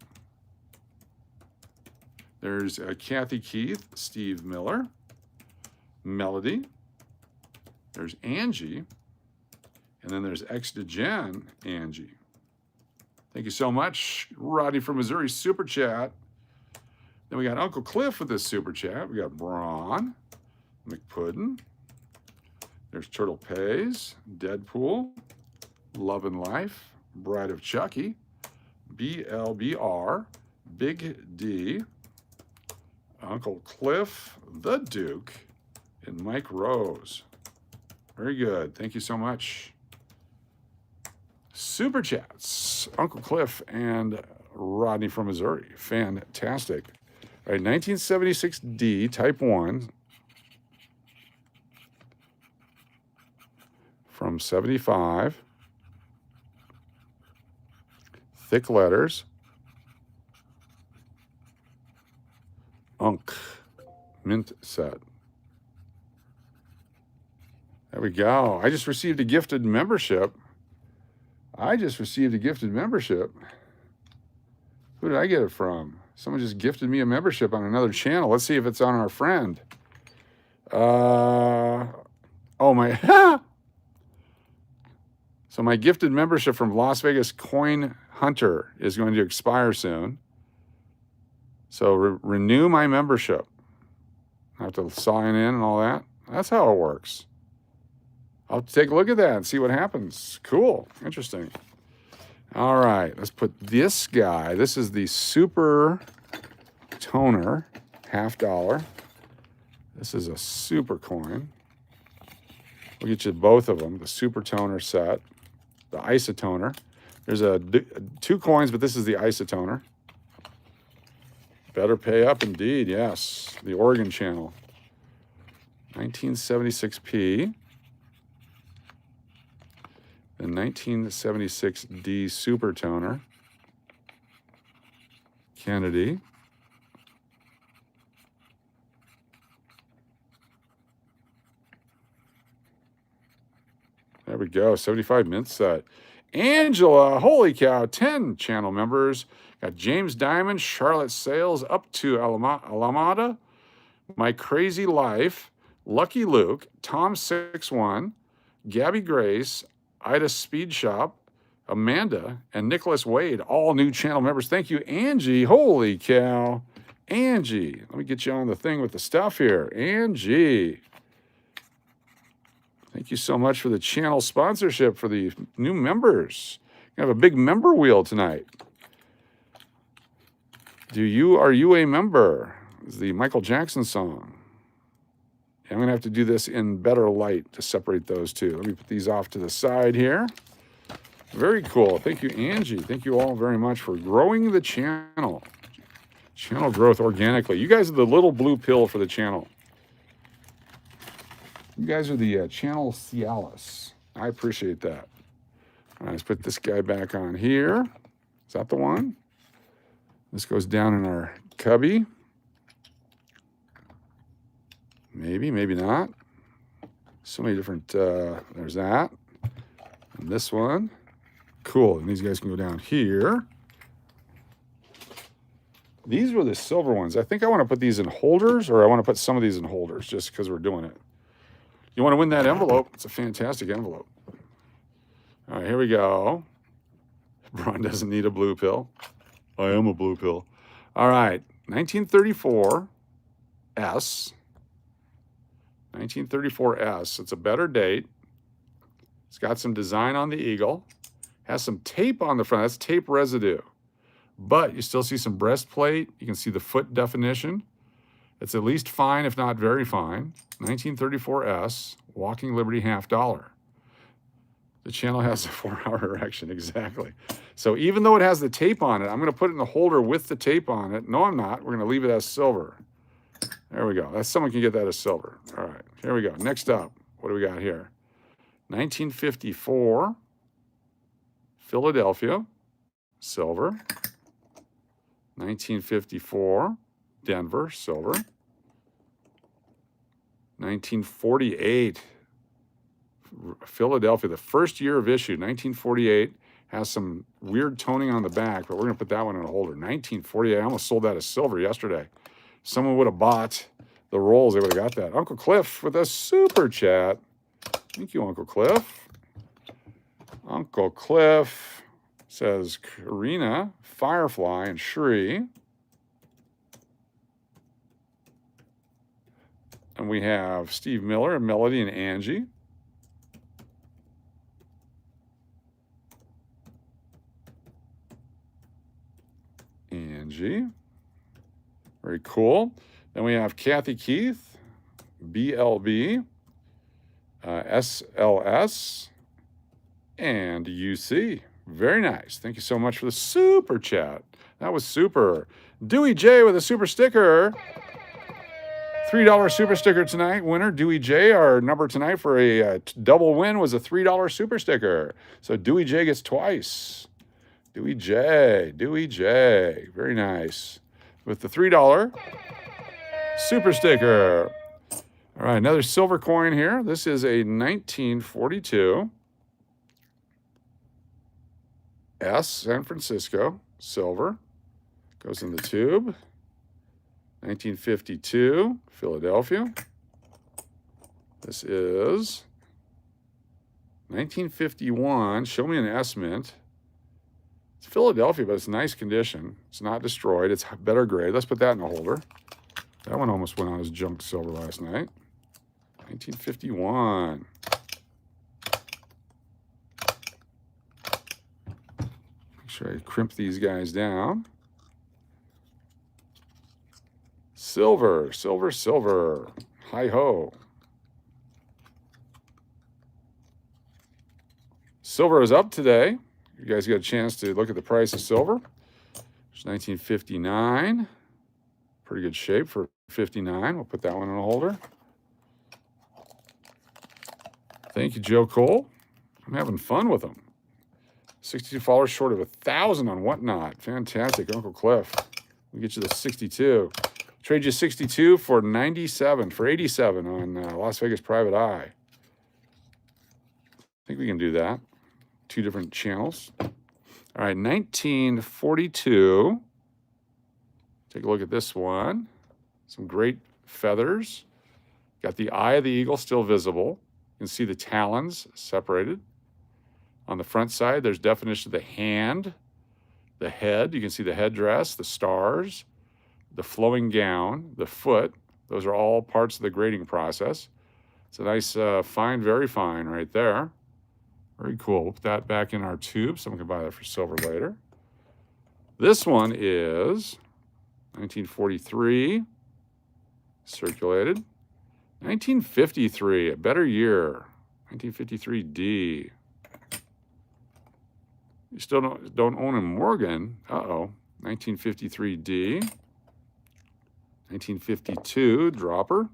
There's Kathy Keith. Steve Miller. Melody. There's Angie. And then there's Extra Gen Angie. Thank you so much, Rodney from Missouri, Super Chat. Then we got Uncle Cliff with this Super Chat. We got Braun, McPuddin. There's Turtle Pays, Deadpool, Love and Life, Bride of Chucky, BLBR, Big D, Uncle Cliff, The Duke, and Mike Rose. Very good. Thank you so much. Super Chats, Uncle Cliff and Rodney from Missouri. Fantastic. All right, 1976D, Type 1. From 75. Thick letters. Unk. Mint set. There we go. I just received a gifted membership. Who did I get it from? Someone just gifted me a membership on another channel. Let's see if it's on our friend. Oh, my. So my gifted membership from Las Vegas Coin Hunter is going to expire soon. So renew my membership. I have to sign in and all that. That's how it works. I'll take a look at that and see what happens. Cool. Interesting. All right. Let's put this guy. This is the Super Toner, $50. This is a super coin. We'll get you both of them. The Super Toner set. The Isotoner. There's two coins, but this is the Isotoner. Better pay up indeed. Yes. The Oregon channel. 1976p. The 1976D Super Toner, Kennedy, There we go. 75 mint set. Angela, holy cow, 10 channel members. Got James Diamond, Charlotte Sales, up to Alameda, My Crazy Life, Lucky Luke, Tom61, Gabby Grace, Ida Speed Shop, Amanda, and Nicholas Wade, all new channel members. Thank you, Angie. Holy cow. Angie, let me get you on the thing with the stuff here. Angie. Thank you so much for the channel sponsorship for the new members. We have a big member wheel tonight. Are you a member? Is the Michael Jackson song. I'm going to have to do this in better light to separate those two. Let me put these off to the side here. Very cool. Thank you, Angie. Thank you all very much for growing the channel. Channel growth organically. You guys are the little blue pill for the channel. You guys are the channel Cialis. I appreciate that. All right, let's put this guy back on here. Is that the one? This goes down in our cubby. Maybe, maybe not. So many different, there's that. And this one. Cool, and these guys can go down here. These were the silver ones. I think I want to put these in holders, or I want to put some of these in holders just because we're doing it. You want to win that envelope? It's a fantastic envelope. All right, here we go. Braun doesn't need a blue pill. I am a blue pill. All right, 1934 S. 1934 S. It's a better date. It's got some design on the eagle. Has some tape on the front. That's tape residue. But you still see some breastplate. You can see the foot definition. It's at least fine, if not very fine. 1934 S, Walking Liberty $50. The channel has a 4-hour erection, exactly. So even though it has the tape on it, I'm going to put it in the holder with the tape on it. No, I'm not. We're going to leave it as silver. There we go. Someone can get that as silver. All right, here we go. Next up, what do we got here? 1954, Philadelphia, silver. 1954, Denver, silver. 1948, Philadelphia, the first year of issue, 1948, has some weird toning on the back, but we're going to put that one in a holder. 1948, I almost sold that as silver yesterday. Someone would have bought the rolls, they would have got that. Uncle Cliff with a super chat. Thank you, Uncle Cliff. Uncle Cliff says Karina, Firefly, and Shri. And we have Steve Miller and Melody and Angie. Angie. Very cool. Then we have Kathy Keith, BLB, SLS, and UC. Very nice. Thank you so much for the super chat. That was super. Dewey J with a super sticker. $3 super sticker tonight. Winner, Dewey J. Our number tonight for a double win was a $3 super sticker. So Dewey J gets twice. Dewey J. Dewey J. Very nice. With the $3 super sticker. All right, another silver coin here. This is a 1942 S, San Francisco, silver. Goes in the tube. 1952, Philadelphia. This is 1951. Show me an S mint. It's Philadelphia, but it's nice condition. It's not destroyed. It's better grade. Let's put that in a holder. That one almost went on as junk silver last night. 1951. Make sure I crimp these guys down. Silver, silver, silver. Hi-ho. Silver is up today. You guys got a chance to look at the price of silver. It's 1959. Pretty good shape for 59. We'll put that one in a holder. Thank you, Joe Cole. I'm having fun with them. 62 followers short of 1,000 on Whatnot. Fantastic, Uncle Cliff. We'll get you the 62. Trade you 62 for 97, for 87 on Las Vegas Private Eye. think we can do that. 2 different channels. All right, 1942. Take a look at this one. Some great feathers. Got the eye of the eagle still visible. You can see the talons separated. On the front side, there's definition of the hand, the head. You can see the headdress, the stars, the flowing gown, the foot. Those are all parts of the grading process. It's a nice, fine, very fine right there. Very cool. We'll put that back in our tube. Someone can buy that for silver later. This one is 1943, circulated. 1953, a better year. 1953D. You still don't own a Morgan. Uh-oh. 1953D. 1952, dropper.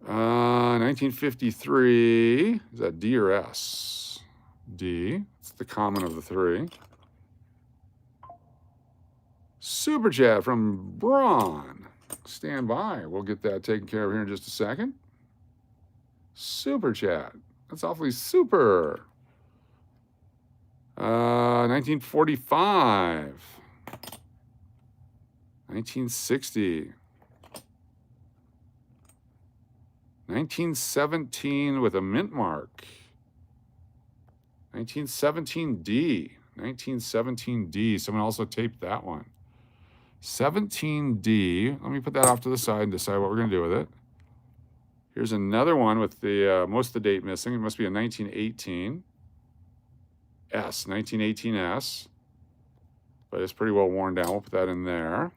1953, is that D or S? D, it's the common of the 3. Super chat from Braun. Stand by, we'll get that taken care of here in just a second. Super chat, that's awfully super. 1945. 1960. 1917 with a mint mark. 1917D. 1917D. Someone also taped that one. 17D. Let me put that off to the side and decide what we're going to do with it. Here's another one with the most of the date missing. It must be a 1918. S. 1918S. But it's pretty well worn down. We'll put that in there.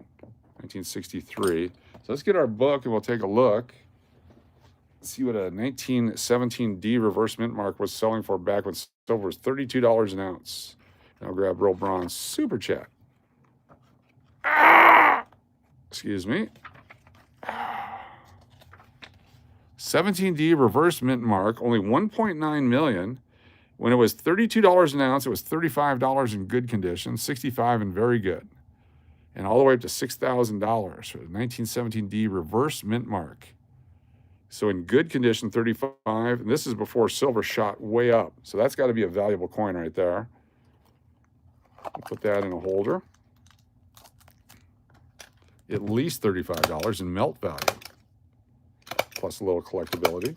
1963. So let's get our book and we'll take a look. See what a 1917D reverse mint mark was selling for back when silver was $32 an ounce. And I'll grab Real Bronze Super Chat. Excuse me. 17D reverse mint mark, only 1.9 million. When it was $32 an ounce, it was $35 in good condition, $65 in very good. And all the way up to $6,000 for the 1917D reverse mint mark. So in good condition, 35, and this is before silver shot way up. So that's got to be a valuable coin right there. I'll put that in a holder. At least $35 in melt value, plus a little collectability.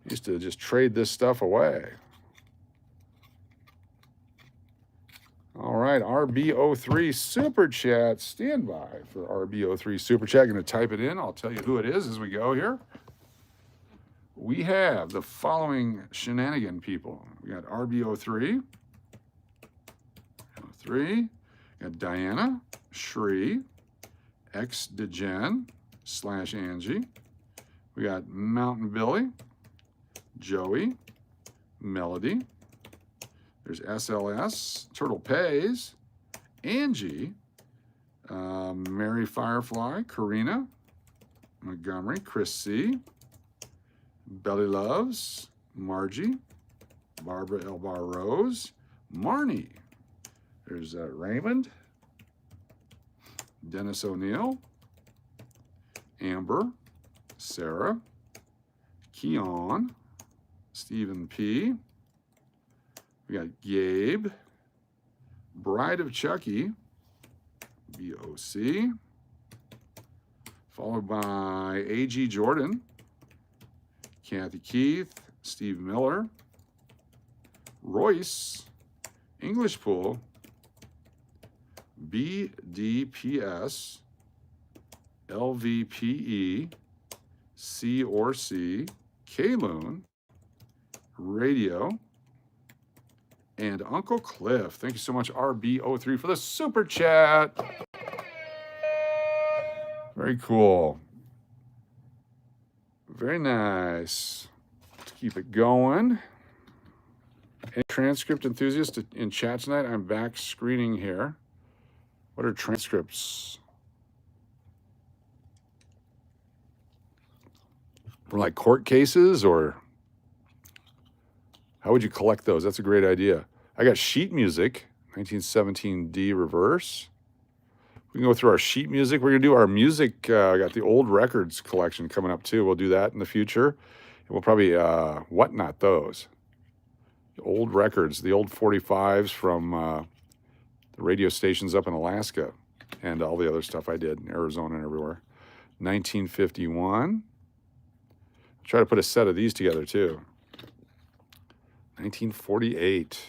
Used to just trade this stuff away. All right, RB03 Super Chat. Stand by for RB03 Super Chat. Going to type it in. I'll tell you who it is as we go here. We have the following shenanigan people. We got RB03. 03. Got Diana, Shri, X Degen / Angie. We got Mountain Billy, Joey, Melody. There's SLS, Turtle Pays, Angie, Mary Firefly, Karina, Montgomery, Chris C, Belly Loves, Margie, Barbara Elbar Rose, Marnie. There's Raymond, Dennis O'Neill, Amber, Sarah, Keon, Stephen P. We got Gabe, Bride of Chucky, BOC, followed by A.G. Jordan, Kathy Keith, Steve Miller, Royce, English Pool, BDPS, LVPE, C or C, Kaloon, Radio, and Uncle Cliff. Thank you so much, RB03, for the super chat. Very cool. Very nice. Let's keep it going. Any transcript enthusiasts in chat tonight? I'm back screening here. What are transcripts? From like court cases, or how would you collect those? That's a great idea. I got sheet music, 1917D reverse. We can go through our sheet music. We're going to do our music. I got the old records collection coming up too. We'll do that in the future. And we'll probably whatnot those. The old records, the old 45s from the radio stations up in Alaska and all the other stuff I did in Arizona and everywhere. 1951. I'll try to put a set of these together too. 1948.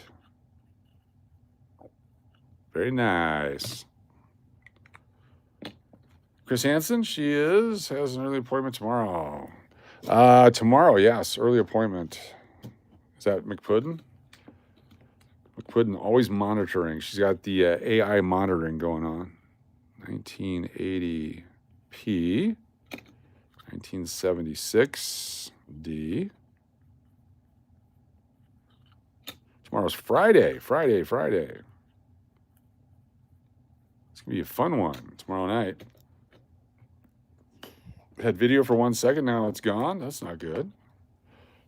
Very nice. Chris Hansen, she has an early appointment tomorrow. Tomorrow, yes, early appointment. Is that McPuddin? McPuddin, always monitoring. She's got the AI monitoring going on. 1980 P, 1976 D. Tomorrow's Friday. It's going to be a fun one tomorrow night. Had video for 1 second, now it's gone. That's not good.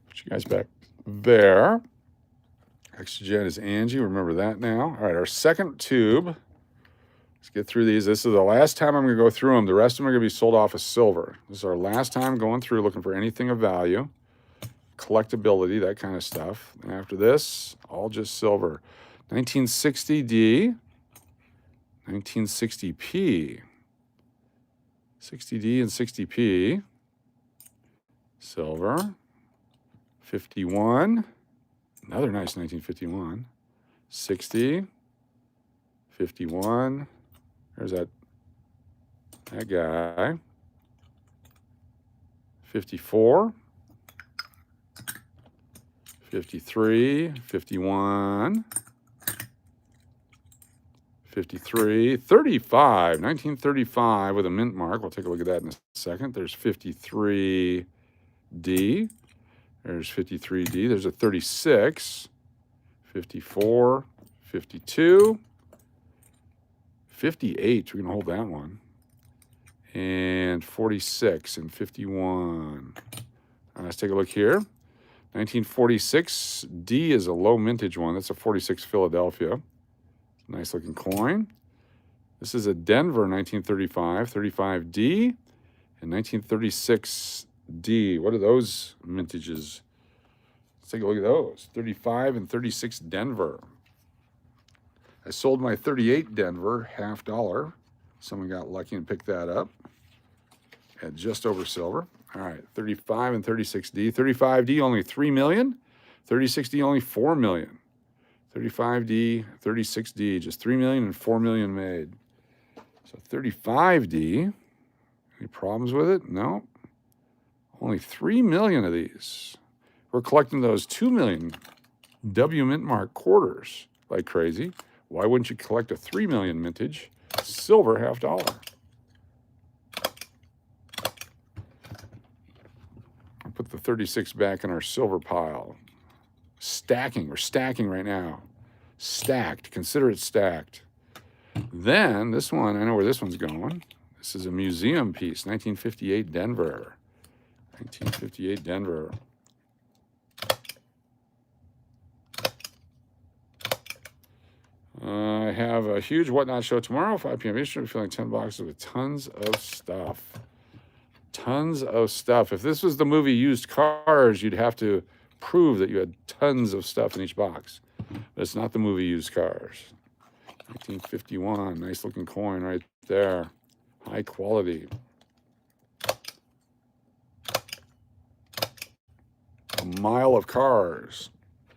Put you guys back there. Oxygen is Angie, remember that now. All right, our second tube. Let's get through these. This is the last time I'm going to go through them. The rest of them are going to be sold off as silver. This is our last time going through looking for anything of value, collectability, that kind of stuff. And after this, all just silver. 1960D, 1960P. 60D and 60P, silver, 51, another nice 1951, 60, 51, there's that guy, 54, 53, 51, 53, 35, 1935 with a mint mark. We'll take a look at that in a second. There's 53D. There's 53D. There's a 36, 54, 52, 58. We're going to hold that one. And 46 and 51. Let's take a look here. 1946 D is a low mintage one. That's a 46 Philadelphia. Nice looking coin. This is a Denver 1935, 35D, and 1936 D. What are those mintages? Let's take a look at those. 35 and 36 Denver. I sold my 38 Denver, $50. Someone got lucky and picked that up at just over silver. All right, 35 and 36D. 35D only 3 million. 36D only 4 million. 35D, 36D, just 3 million and 4 million made. So 35D, any problems with it? No. Only 3 million of these. We're collecting those 2 million W mint mark quarters like crazy. Why wouldn't you collect a 3 million mintage silver $50? I'll put the 36 back in our silver pile. Stacking. We're stacking right now. Stacked. Consider it stacked. Then this one, I know where this one's going. This is a museum piece, 1958 Denver. 1958 Denver. I have a huge Whatnot show tomorrow, 5 p.m. Eastern, filling 10 boxes with tons of stuff. Tons of stuff. If this was the movie Used Cars, you'd have to prove that you had tons of stuff in each box. But it's not the movie Used Cars. 1951, nice looking coin right there. High quality. A Mile of Cars.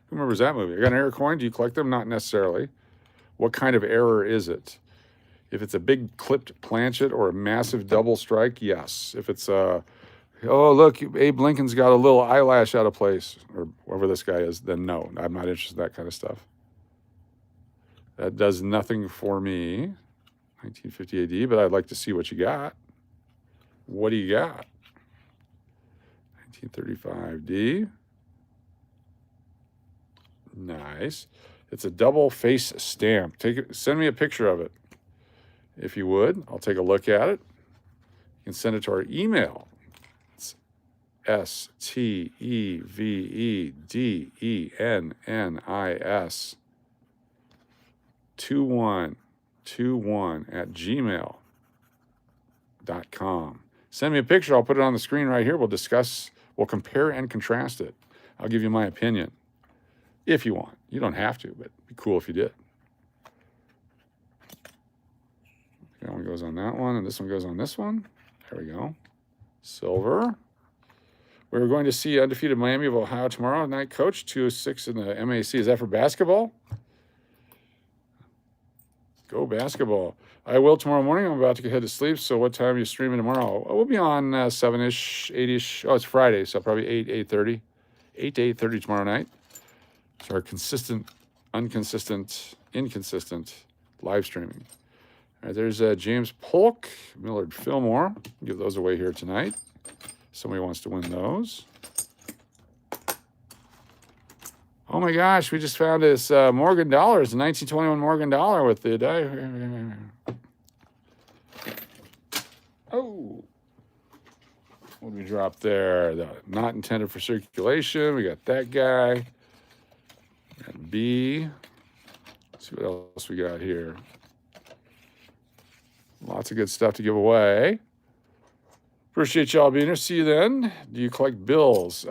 Who remembers that movie? I got an error coin. Do you collect them? Not necessarily. What kind of error is it? If it's a big clipped planchet or a massive double strike, yes. If it's a, oh, look, Abe Lincoln's got a little eyelash out of place, or whoever this guy is, then no, I'm not interested in that kind of stuff. That does nothing for me. 1950 AD, but I'd like to see what you got. What do you got? 1935D. Nice. It's a double face stamp. Send me a picture of it, if you would. I'll take a look at it. You can send it to our email. It's STEVEDENNIS 21 splat21@gmail.com. Send me a picture. I'll put it on the screen right here. We'll discuss, we'll compare and contrast it. I'll give you my opinion if you want. You don't have to, but it'd be cool if you did. That one goes on that one, and this one goes on this one. There we go. Silver. We're going to see undefeated Miami of Ohio tomorrow night, Coach. 206 in the MAC. Is that for basketball? Go basketball. I will tomorrow morning. I'm about to head to sleep. So what time are you streaming tomorrow? We'll be on 7-ish, 8-ish. Oh, it's Friday, so probably 8:30. 8 to 8:30 tomorrow night. It's our consistent, inconsistent live streaming. All right, there's James Polk, Millard Fillmore. Give those away here tonight. Somebody wants to win those. Oh my gosh, we just found this Morgan Dollar. It's a 1921 Morgan Dollar with the die. Oh. What did we drop there? Not intended for circulation. We got that guy. And B. Let's see what else we got here. Lots of good stuff to give away. Appreciate y'all being here. See you then. Do you collect bills?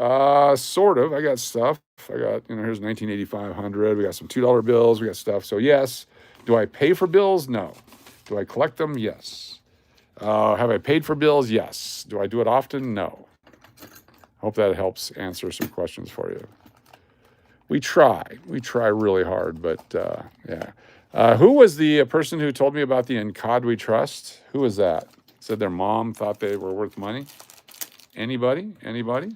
Sort of. I got stuff. I got, here's 1985 100. We got some $2 bills. We got stuff. So yes. Do I pay for bills? No. Do I collect them? Yes. Have I paid for bills? Yes. Do I do it often? No. Hope that helps answer some questions for you. We try. We try really hard, but yeah. Who was the person who told me about the In God We Trust? Who was that? Said their mom thought they were worth money? Anybody? Anybody?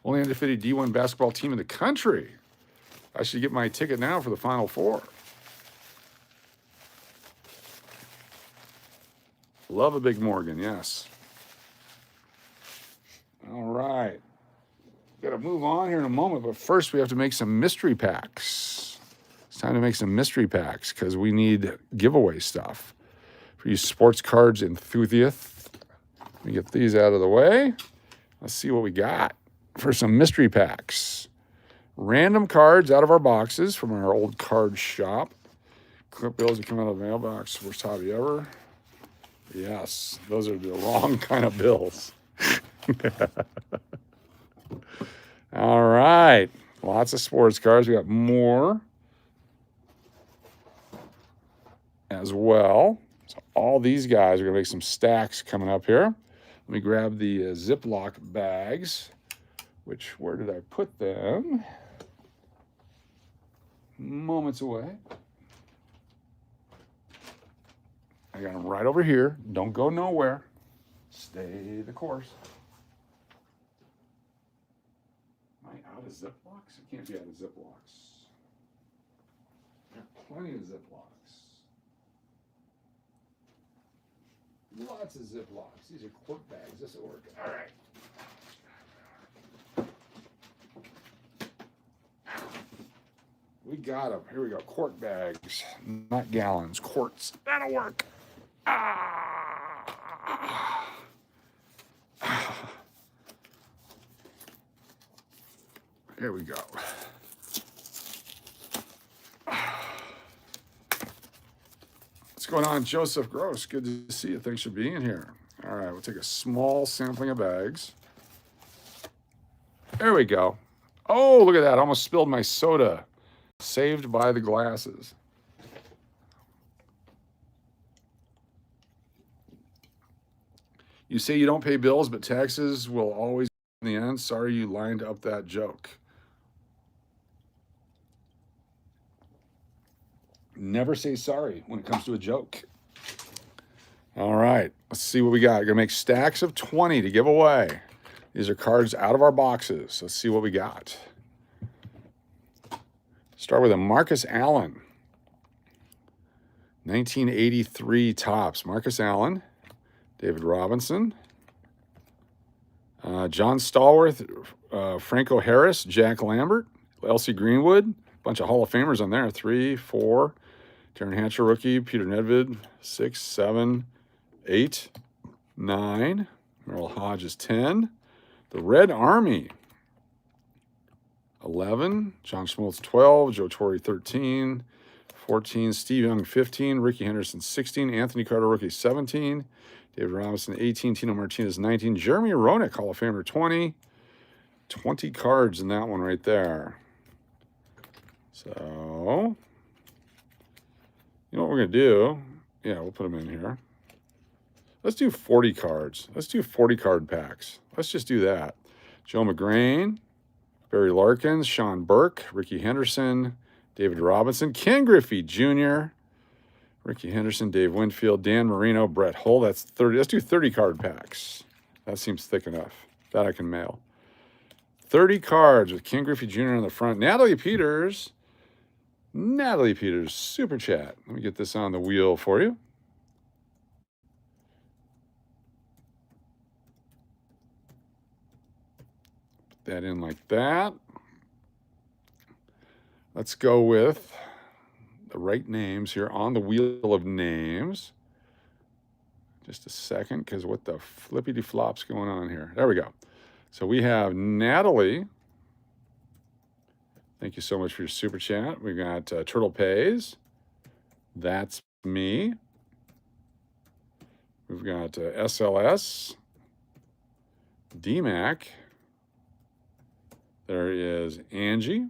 Only undefeated D1 basketball team in the country. I should get my ticket now for the Final Four. Love a big Morgan, yes. All right. Got to move on here in a moment, but first we have to make some mystery packs. It's time to make some mystery packs because we need giveaway stuff. For you sports cards enthusiasts, let me get these out of the way. Let's see what we got for some mystery packs. Random cards out of our boxes from our old card shop. Clip bills that come out of the mailbox. Worst hobby ever. Yes, those are the wrong kind of bills. All right. Lots of sports cards. We got more as well. So all these guys are going to make some stacks coming up here. Let me grab the Ziploc bags, which, where did I put them? Moments away. I got them right over here. Don't go nowhere. Stay the course. Am I out of Ziplocs? I can't be out of Ziplocs. I have plenty of Ziplocs. Lots of Ziplocs. These are quart bags. This will work. All right. We got them. Here we go. Quart bags, not gallons. Quarts. That'll work. Here we go. What's going on, Joseph Gross? Good to see you. Thanks for being here. All right, we'll take a small sampling of bags. There we go. Oh, look at that. I almost spilled my soda. Saved by the glasses. You say you don't pay bills, but taxes will always in the end. Sorry you lined up that joke. Never say sorry when it comes to a joke. All right, let's see what we got. We're gonna make stacks of 20 to give away. These are cards out of our boxes. Let's see what we got. Start with a Marcus Allen. 1983 tops. Marcus Allen, David Robinson, John Stallworth, Franco Harris, Jack Lambert, Elsie Greenwood, a bunch of Hall of Famers on there. 3, 4. Darren Hatcher rookie, Peter Nedved, 6, 7, 8, 9. Merrill Hodges, 10. The Red Army, 11. John Schmoltz, 12. Joe Torre, 13. 14. Steve Young, 15. Ricky Henderson, 16. Anthony Carter, rookie, 17. David Robinson, 18. Tino Martinez, 19. Jeremy Roenick, Hall of Famer, 20. 20 cards in that one right there. So, you know what we're going to do? Yeah, we'll put them in here. Let's do 40 cards. Let's do 40 card packs. Let's just do that. Joe McGrain, Barry Larkins, Sean Burke, Ricky Henderson, David Robinson, Ken Griffey Jr., Ricky Henderson, Dave Winfield, Dan Marino, Brett Hull. That's 30. Let's do 30 card packs. That seems thick enough. That I can mail. 30 cards with Ken Griffey Jr. on the front. Natalie Peters, super chat. Let me get this on the wheel for you. Put that in like that. Let's go with the right names here on the wheel of names. Just a second, because what the flippity flop's going on here? There we go. So we have Natalie. Thank you so much for your super chat. We've got Turtle Pays. That's me. We've got SLS. DMAC. There is Angie.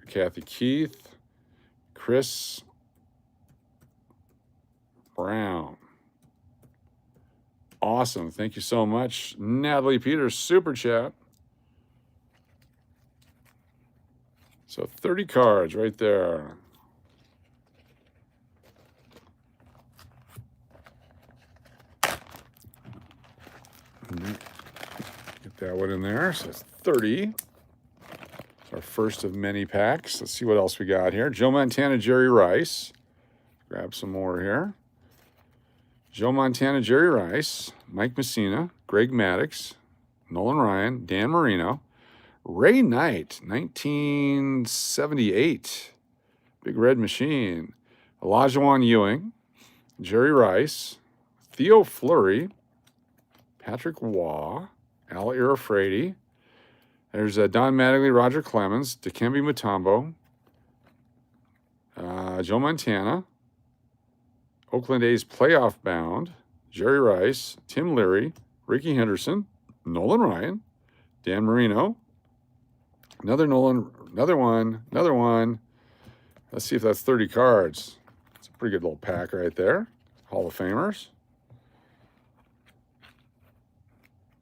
Kathy Keith, Chris Brown. Awesome. Thank you so much. Natalie Peters, super chat. So 30 cards right there. Get that one in there. So it's 30. Our first of many packs. Let's see what else we got here. Joe Montana, Jerry Rice. Grab some more here. Joe Montana, Jerry Rice, Mike Messina, Greg Maddox, Nolan Ryan, Dan Marino, Ray Knight, 1978, Big Red Machine, Olajuwon Ewing, Jerry Rice, Theo Fleury, Patrick Waugh, Al Irafredi. There's Don Mattingly, Roger Clemens, Dikembe Mutombo, Joe Montana, Oakland A's playoff bound, Jerry Rice, Tim Leary, Ricky Henderson, Nolan Ryan, Dan Marino, another Nolan, another one. Let's see if that's 30 cards. It's a pretty good little pack right there. Hall of Famers.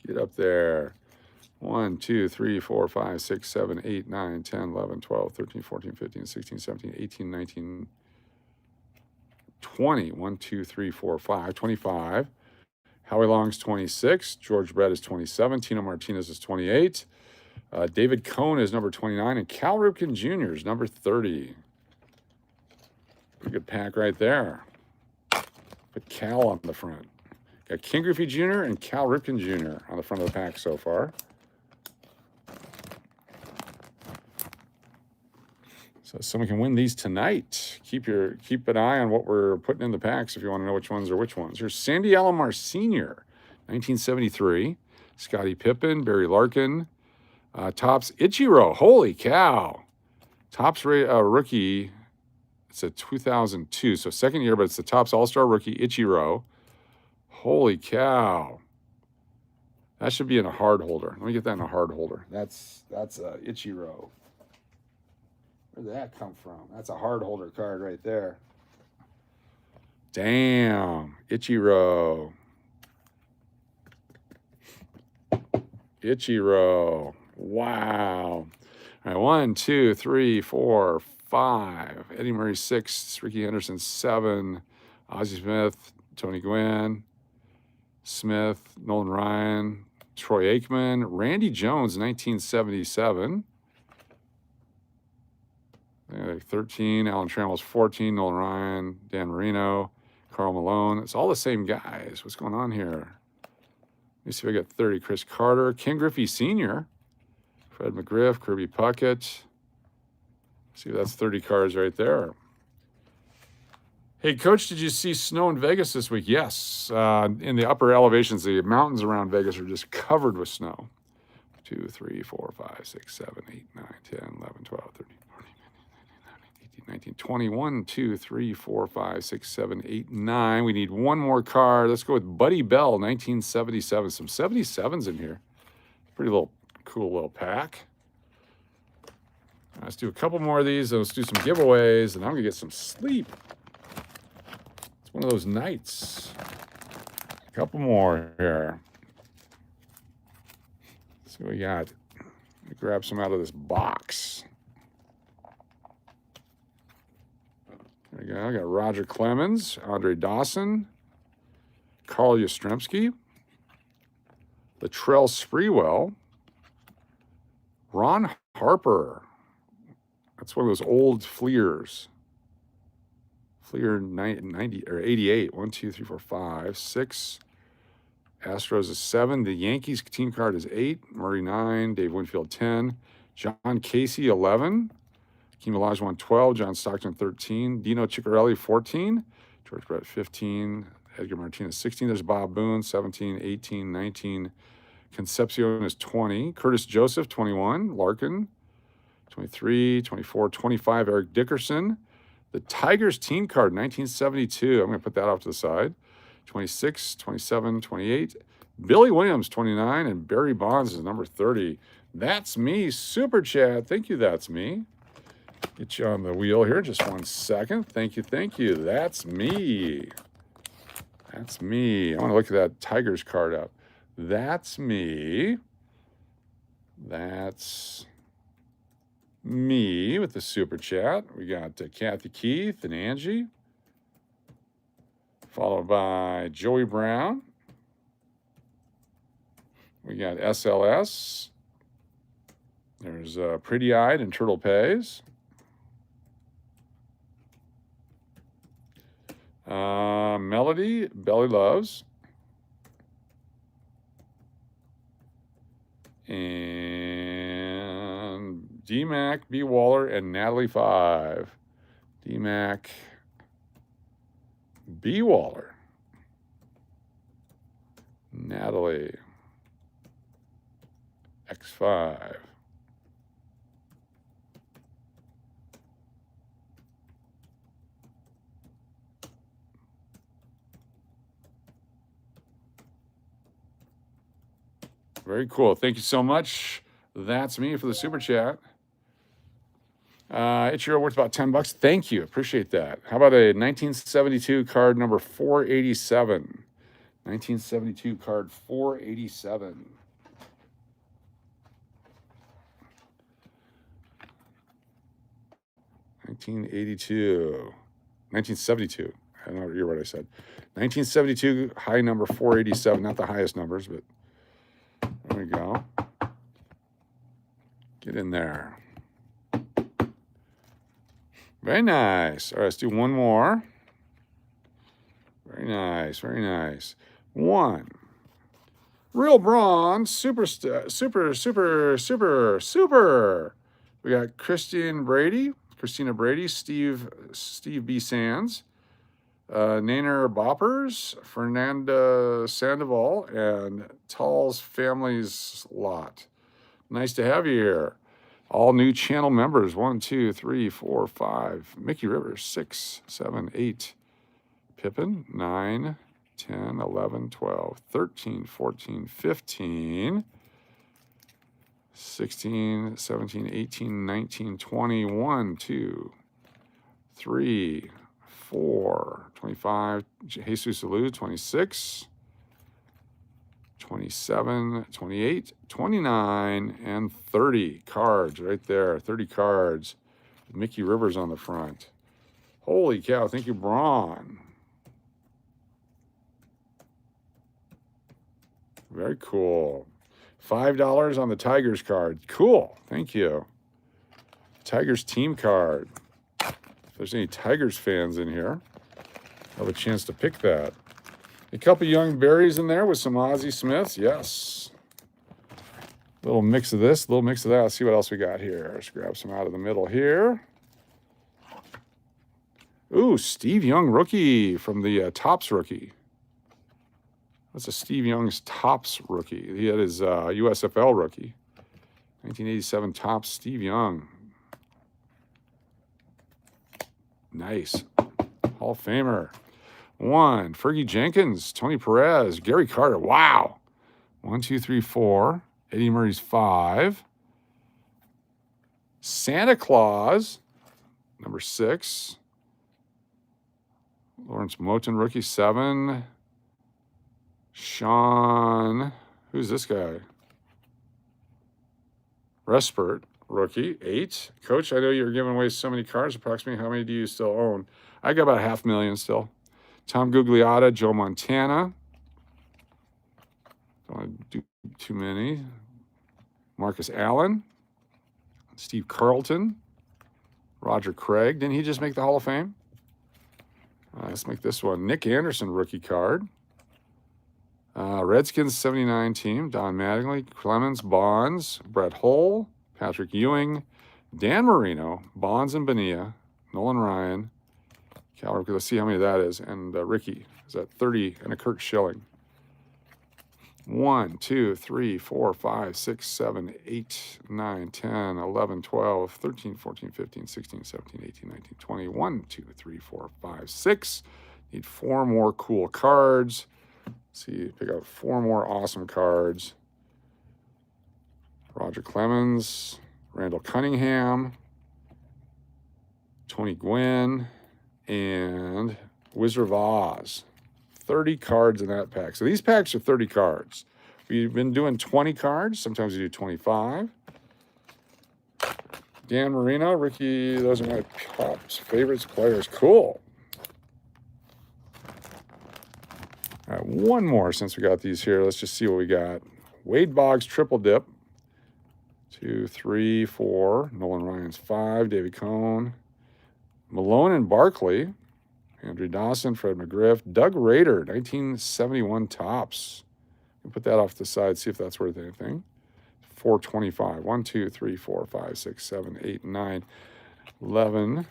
Get up there. 1, 2, 3, 4, 5, 6, 7, 8, 9, 10, 11, 12, 13, 14, 15, 16, 17, 18, 19, 20. 1, 2, 3, 4, 5, 25. Howie Long's 26. George Brett is 27. Tino Martinez is 28. David Cohn is number 29. And Cal Ripken Jr. is number 30. Pretty good pack right there. Put Cal on the front. Got Ken Griffey Jr. and Cal Ripken Jr. on the front of the pack so far. So someone can win these tonight. Keep an eye on what we're putting in the packs if you want to know which ones are which ones. Here's Sandy Alomar Sr., 1973. Scottie Pippen, Barry Larkin. Topps Ichiro. Holy cow. Topps rookie. It's a 2002, so second year, but it's the Topps All-Star rookie Ichiro. Holy cow. That should be in a hard holder. Let me get that in a hard holder. That's Ichiro. Where did that come from? That's a hard holder card right there. Damn. Ichiro. Wow. All right, 1, 2, 3, 4, 5. Eddie Murray, 6. Ricky Henderson, 7. Ozzie Smith, Tony Gwynn, Smith, Nolan Ryan, Troy Aikman, Randy Jones, 1977. 13, Alan Trammell's 14, Nolan Ryan, Dan Marino, Karl Malone. It's all the same guys. What's going on here? Let me see if I got 30. Chris Carter, Ken Griffey Sr., Fred McGriff, Kirby Puckett. See if that's 30 cards right there. Hey, Coach, did you see snow in Vegas this week? Yes. In the upper elevations, the mountains around Vegas are just covered with snow. 2, 3, 4, 5, 6, 7, 8, 9, 10, 11, 12, 13, 14, 15. 21, 2, 3, 4, 5, 6, 7, 8, 9. We need one more card. Let's go with Buddy Bell, 1977. Some 77s in here. Pretty cool little pack. Let's do a couple more of these. Let's do some giveaways, and I'm gonna get some sleep. It's one of those nights. A couple more here. Let's see what we got. Let me grab some out of this box. There we go. I got Roger Clemens, Andre Dawson, Carl Yastrzemski, Latrell Sprewell, Ron Harper. That's one of those old Fleers. Fleer 90 or 88. 1, 2, 3, 4, 5, 6. Astros is 7. The Yankees team card is 8. Murray 9. Dave Winfield 10. John Casey 11. Hakeem Olajuwon 12. John Stockton 13. Dino Ciccarelli 14. George Brett 15. Edgar Martinez 16. There's Bob Boone 17, 18, 19. Concepcion is 20. Curtis Joseph 21. Larkin 23, 24, 25. Eric Dickerson. The Tigers team card 1972. I'm going to put that off to the side. 26, 27, 28. Billy Williams 29. And Barry Bonds is number 30. That's me. Super chat. Thank you. That's me. Get you on the wheel here. Just 1 second. Thank you. Thank you. That's me. That's me. I want to look at that Tigers card up. That's me. That's me with the super chat. We got Kathy Keith and Angie, followed by Joey Brown. We got SLS. There's Pretty Eyed and Turtle Pays. Melody, Belly Loves. And D-Mac, B. Waller, and Natalie 5. D-Mac, B. Waller, Natalie, X5. Very cool. Thank you so much. That's me for the super chat. Ichiro worth about $10. Thank you. Appreciate that. How about a 1972 card number 487? 1972 card 487. $1972. I don't know what I said. 1972 high number 487. Not the highest numbers, but there we go. Get in there. Very nice. All right, let's do one more. Very nice. Very nice. One. Real bronze. Super. We got Christina Brady, Steve B. Sands, Nainer Boppers, Fernanda Sandoval, and Tall's Family's Lot. Nice to have you here. All new channel members. 1, 2, 3, 4, 5. Mickey Rivers. 6, 7, 8. Pippin. 9, 10, 11, 12, 13, 14, 15. 16, 17, 18, 19, 20. 1, 2, 3, 4. 25. Jesus Alou. 26. 27, 28, 29, and 30 cards right there. 30 cards. Mickey Rivers on the front. Holy cow. Thank you, Braun. Very cool. $5 on the Tigers card. Cool. Thank you. Tigers team card. If there's any Tigers fans in here, I'll have a chance to pick that. A couple young berries in there with some Ozzie Smiths. Yes. A little mix of this, a little mix of that. Let's see what else we got here. Let's grab some out of the middle here. Ooh, Steve Young rookie from the Topps rookie. That's a Steve Young's Topps rookie. He had his USFL rookie. 1987 Topps Steve Young. Nice. Hall of Famer. 1. Fergie Jenkins, Tony Perez, Gary Carter. Wow. 1, 2, 3, 4. Eddie Murray's 5. Santa Claus, number 6. Lawrence Moten, rookie, 7. Sean, who's this guy? Respert, rookie, 8. Coach, I know you're giving away so many cards. Approximately how many do you still own? I got about 500,000 still. Tom Gugliotta, Joe Montana. Don't want to do too many. Marcus Allen. Steve Carlton. Roger Craig. Didn't he just make the Hall of Fame? Let's make this one. Nick Anderson, rookie card. Redskins 79 team. Don Mattingly, Clemens, Bonds, Brett Hull, Patrick Ewing, Dan Marino, Bonds and Bonilla, Nolan Ryan, Cal, let's see how many that is, and Ricky. Is that 30 and a Kurt Schilling? 1, 2, 3, 4, 5, 6, 7, 8, 9, 10, 11, 12, 13, 14, 15, 16, 17, 18, 19, 20. 1, 2, 3, 4, 5, 6. Need 4 more cool cards. Let's see, pick out 4 more awesome cards. Roger Clemens, Randall Cunningham, Tony Gwynn, and Wizard of Oz. 30 cards in that pack. So these packs are 30 cards. We've been doing 20 cards. Sometimes we do 25. Dan Marino, Ricky, those are my Pop's favorites players. Cool. All right, one more since we got these here. Let's just see what we got. Wade Boggs, triple dip. 2, 3, 4. Nolan Ryan's 5. David Cohn. Malone and Barkley. Andrew Dawson, Fred McGriff. Doug Rader, 1971 tops. We'll put that off to the side, see if that's worth anything. 425. 1, 2, 3, 4, 5, 6, 7, 8, 9, 11,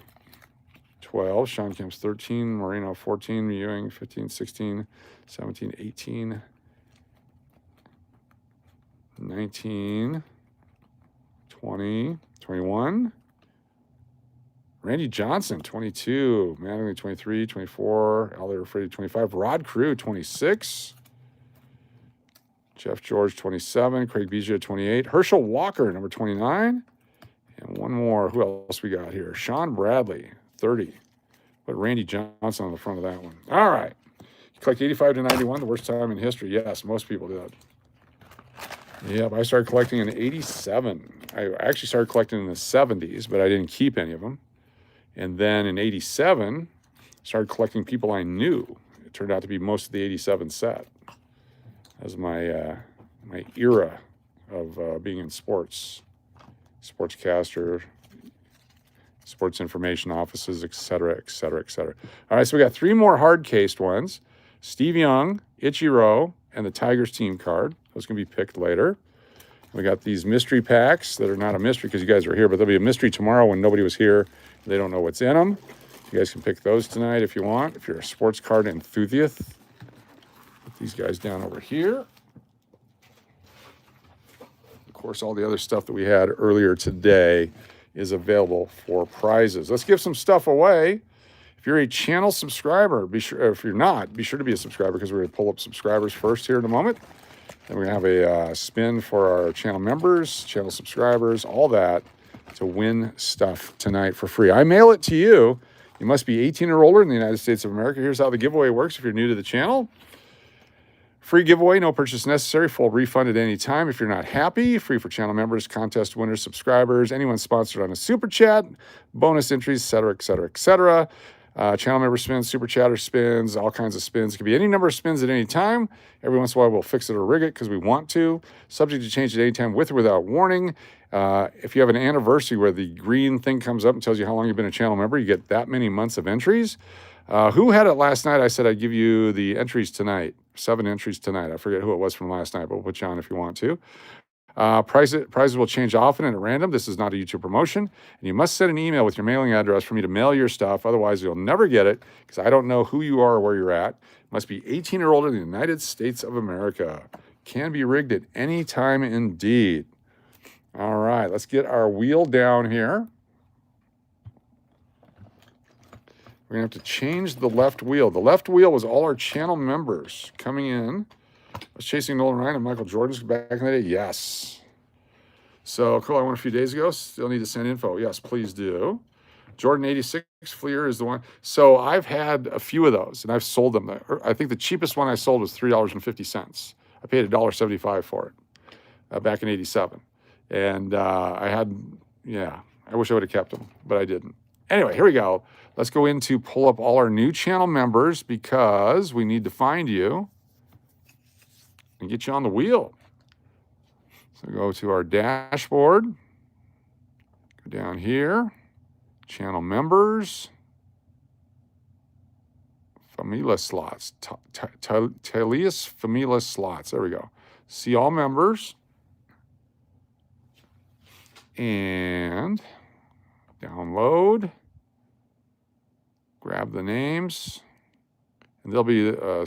12. Sean Kemp's 13. Marino 14. Ewing 15, 16, 17, 18, 19, 20, 21. Randy Johnson, 22. Mattingly, 23, 24. Elliot Frady, 25. Rod Crew, 26. Jeff George, 27. Craig Biggio, 28. Herschel Walker, number 29. And one more. Who else we got here? Sean Bradley, 30. But Randy Johnson on the front of that one. All right. You collect 85 to 91, the worst time in history. Yes, most people did. Yep, I started collecting in 87. I actually started collecting in the 70s, but I didn't keep any of them. And then in 87, started collecting people I knew. It turned out to be most of the 87 set. That was my my era of being in sports. Sportscaster, sports information offices, et cetera, et cetera, et cetera. All right, so we got 3 more hard-cased ones. Steve Young, Ichiro, and the Tigers team card. Those can be picked later. We got these mystery packs that are not a mystery because you guys were here, but there'll be a mystery tomorrow when nobody was here. They don't know what's in them. You guys can pick those tonight if you want, if you're a sports card enthusiast. Put these guys down over here. Of course, all the other stuff that we had earlier today is available for prizes. Let's give some stuff away. If you're a channel subscriber, be sure. If you're not, be sure to be a subscriber because we're going to pull up subscribers first here in a moment. Then we're going to have a spin for our channel members, channel subscribers, all that to win stuff tonight for free. I mail it to you. You must be 18 or older in the United States of America. Here's how the giveaway works if you're new to the channel. Free giveaway, no purchase necessary, full refund at any time. If you're not happy, free for channel members, contest winners, subscribers, anyone sponsored on a super chat, bonus entries, et cetera, et cetera, et cetera. Channel member spins, super chatter spins, all kinds of spins. It could be any number of spins at any time. Every once in a while, we'll fix it or rig it because we want to. Subject to change at any time with or without warning. If you have an anniversary where the green thing comes up and tells you how long you've been a channel member, you get that many months of entries. Who had it last night? I said I'd give you the entries tonight. 7 entries tonight. I forget who it was from last night, but we'll put you on if you want to. Prizes will change often and at random. This is not a YouTube promotion. And you must send an email with your mailing address for me to mail your stuff. Otherwise, you'll never get it because I don't know who you are or where you're at. Must be 18 or older in the United States of America. Can be rigged at any time indeed. All right, let's get our wheel down here. We're going to have to change the left wheel. The left wheel was all our channel members coming in. I was chasing Nolan Ryan and Michael Jordan back in the day. Yes. So, cool. I won a few days ago. Still need to send info. Yes, please do. Jordan 86 Fleer is the one. So I've had a few of those, and I've sold them. I think the cheapest one I sold was $3.50. I paid $1.75 for it back in '87. And I wish I would have kept them, but I didn't. Anyway, here we go. Let's go into pull up all our new channel members because we need to find you and get you on the wheel. So go to our dashboard, go down here. Channel members, Familia slots, Talius Familia slots. There we go. See all members. And download. Grab the names. And there'll be a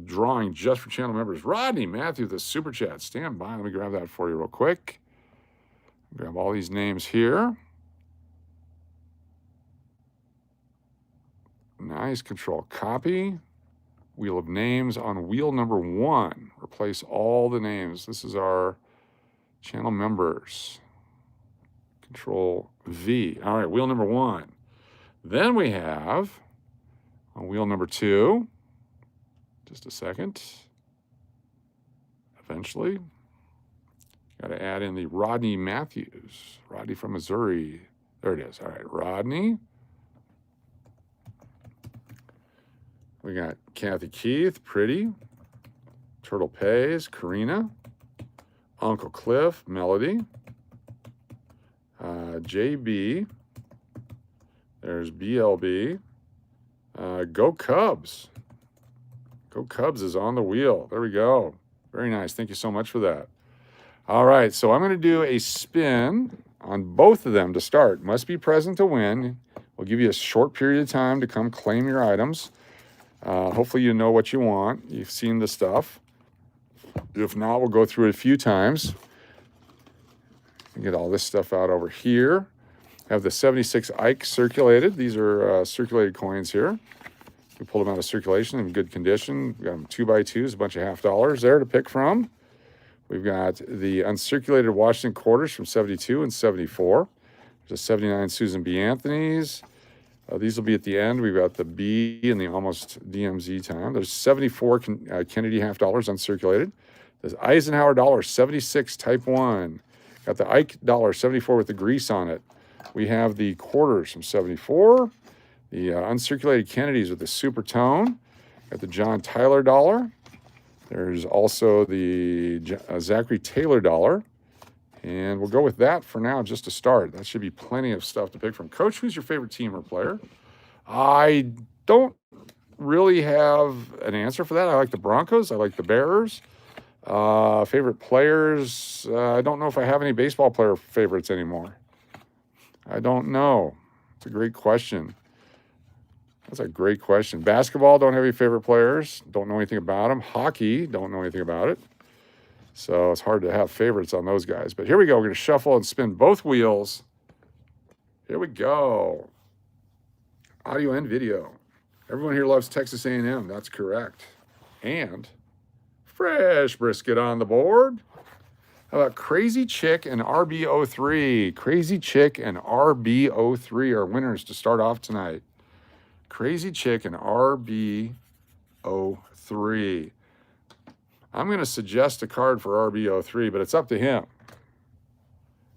drawing just for channel members. Rodney Matthew, the super chat. Stand by. Let me grab that for you real quick. Grab all these names here. Nice. Control copy. Wheel of names on wheel number 1. Replace all the names. This is our channel members. Control V. All right, wheel number 1. Then we have on wheel number 2. Just a second. Eventually. Got to add in the Rodney Matthews. Rodney from Missouri. There it is. All right, Rodney. We got Kathy Keith, Pretty, Turtle Pays, Karina, Uncle Cliff, Melody, JB, there's BLB, Go Cubs. Go Cubs is on the wheel. There we go. Very nice. Thank you so much for that. All right, so I'm going to do a spin on both of them to start. Must be present to win. We'll give you a short period of time to come claim your items. Hopefully you know what you want. You've seen the stuff. If not, we'll go through it a few times. Get all this stuff out over here. Have the 76 Ike circulated. These are circulated coins here. We pulled them out of circulation in good condition. We got them 2x2s, a bunch of $50 there to pick from. We've got the uncirculated Washington quarters from 72 and 74. There's a 79 Susan B. Anthony's. These will be at the end. We've got the B and the almost DMZ time. There's 74 Kennedy $50 uncirculated. There's Eisenhower dollar, 76 type 1. Got the Ike dollar, 74 with the grease on it. We have the quarters from 74. The uncirculated Kennedys with the super tone. Got the John Tyler dollar. There's also the Zachary Taylor dollar. And we'll go with that for now just to start. That should be plenty of stuff to pick from. Coach, who's your favorite team or player? I don't really have an answer for that. I like the Broncos. I like the Bears. Favorite players? I don't know if I have any baseball player favorites anymore. I don't know. It's a great question. That's a great question. Basketball, don't have any favorite players. Don't know anything about them. Hockey, don't know anything about it. So it's hard to have favorites on those guys. But here we go. We're going to shuffle and spin both wheels. Here we go. Audio and video. Everyone here loves Texas A&M. That's correct. And fresh brisket on the board. How about Crazy Chick and RB03? Crazy Chick and RB03 are winners to start off tonight. Crazy Chick and RB03. I'm going to suggest a card for RB03, but it's up to him.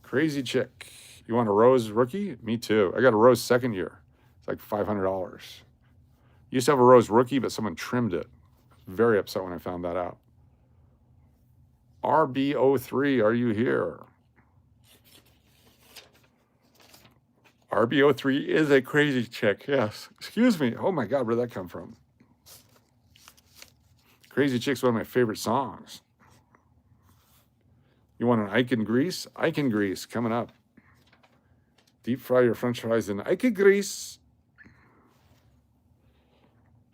Crazy Chick. You want a Rose rookie? Me too. I got a Rose second year. It's like $500. Used to have a Rose rookie, but someone trimmed it. Very upset when I found that out. RB03, are you here? RB03 is a Crazy Chick, yes. Excuse me. Oh my God, where did that come from? Crazy Chick's one of my favorite songs. You want an Ike and Grease? Ike and Grease coming up. Deep fry your french fries in Ike and Grease.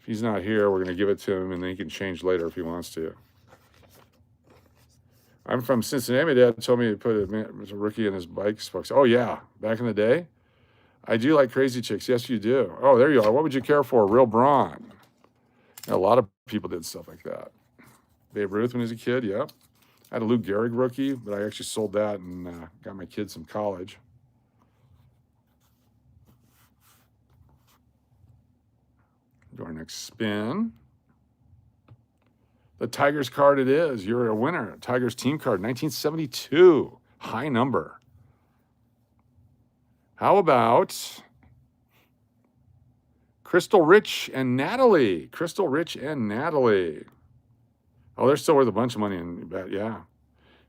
If he's not here, we're going to give it to him, and then he can change later if he wants to. I'm from Cincinnati. My dad told me to put a rookie in his bike spokes. Oh, yeah. Back in the day, I do like Crazy Chicks. Yes, you do. Oh, there you are. What would you care for? Real Braun. A lot of people did stuff like that. Babe Ruth when he was a kid, yep. I had a Lou Gehrig rookie, but I actually sold that and got my kids some college. Do our next spin. The Tigers card it is. You're a winner. Tigers team card, 1972. High number. How about Crystal Rich and Natalie? Crystal Rich and Natalie. Oh, they're still worth a bunch of money, in bet, yeah.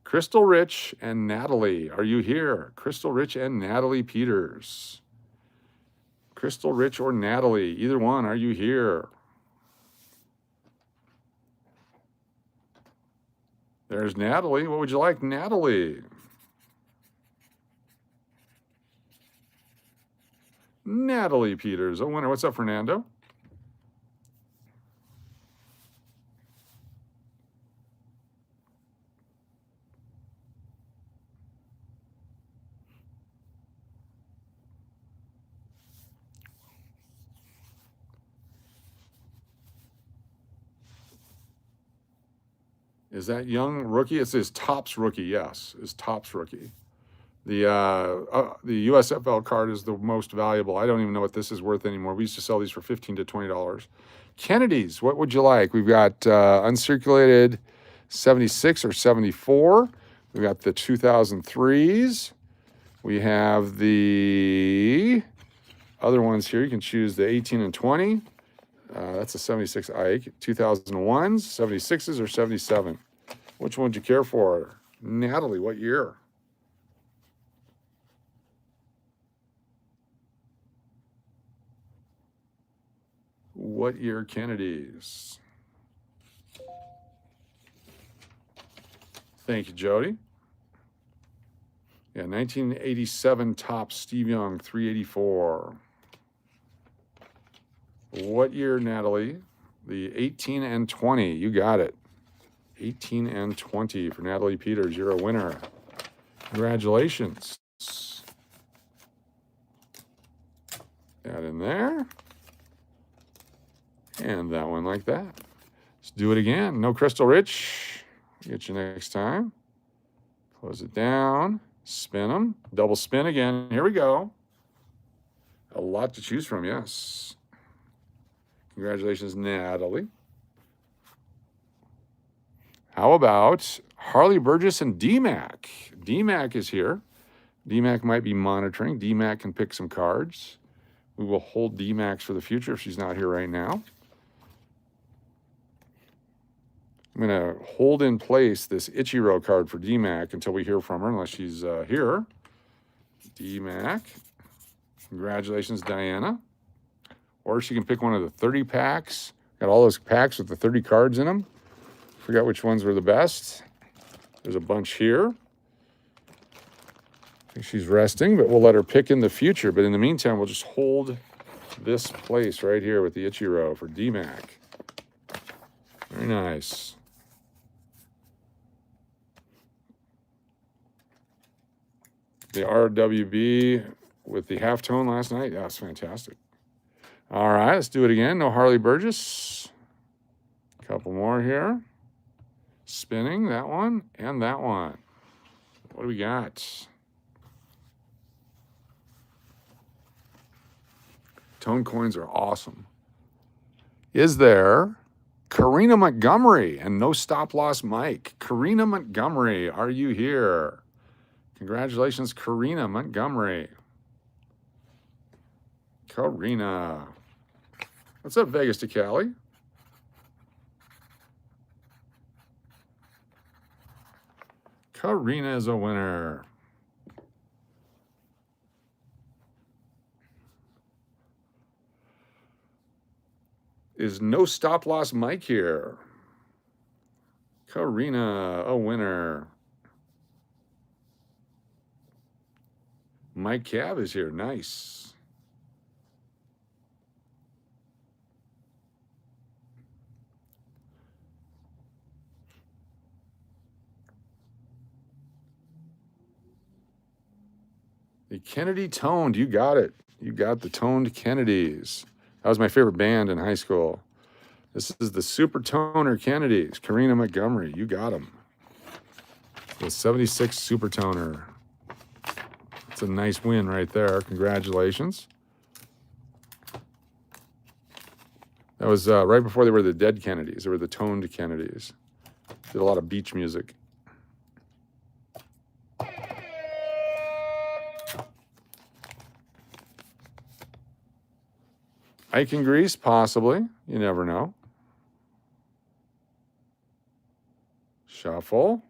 Crystal Rich and Natalie, are you here? Crystal Rich and Natalie Peters. Crystal Rich or Natalie, either one, are you here? There's Natalie. What would you like, Natalie? Natalie Peters, a winner. What's up, Fernando? Is that young rookie? It says Topps rookie. Yes, is Topps rookie. The USFL card is the most valuable. I don't even know what this is worth anymore. We used to sell these for $15 to $20. Kennedy's, what would you like? We've got uncirculated 76 or 74. We've got the 2003s. We have the other ones here. You can choose the 18 and 20. That's a 76 Ike. 2001s, 76s, or 77. Which one would you care for? Natalie, what year? What year Kennedy's? Thank you, Jody. Yeah, 1987 Topps Steve Young, 384. What year, Natalie? The 18 and 20. You got it. 18 and 20 for Natalie Peters. You're a winner. Congratulations. That in there. And that one like that. Let's do it again. No Crystal Rich. Get you next time. Close it down. Spin them. Double spin again. Here we go. A lot to choose from, yes. Congratulations, Natalie. How about Harley Burgess and DMAC? DMAC is here. DMAC might be monitoring. DMAC can pick some cards. We will hold DMAC for the future if she's not here right now. I'm going to hold in place this Ichiro card for DMAC until we hear from her, unless she's here. DMAC. Congratulations, Diana. Or she can pick one of the 30 packs. Got all those packs with the 30 cards in them. Forgot which ones were the best. There's a bunch here. I think she's resting, but we'll let her pick in the future. But in the meantime, we'll just hold this place right here with the Ichiro for DMAC. Very nice. The RWB with the halftone last night. Yeah, it's fantastic. All right, let's do it again. No Harley Burgess. A couple more here. Spinning, that one, and that one. What do we got? Tone coins are awesome. Is there Karina Montgomery and no stop loss Mike? Karina Montgomery, are you here? Congratulations, Karina Montgomery. Karina. What's up, Vegas to Cali? Karina is a winner. Is no stop loss Mike here? Karina, a winner. Mike Cav is here. Nice. The Kennedy toned. You got it. You got the Toned Kennedys. That was my favorite band in high school. This is the Super Toner Kennedys. Karina Montgomery, you got them. The 76 Super Toner. That's a nice win right there. Congratulations. That was right before they were the Dead Kennedys. They were the Toned Kennedys. Did a lot of beach music. Ike and Grease, possibly. You never know. Shuffle.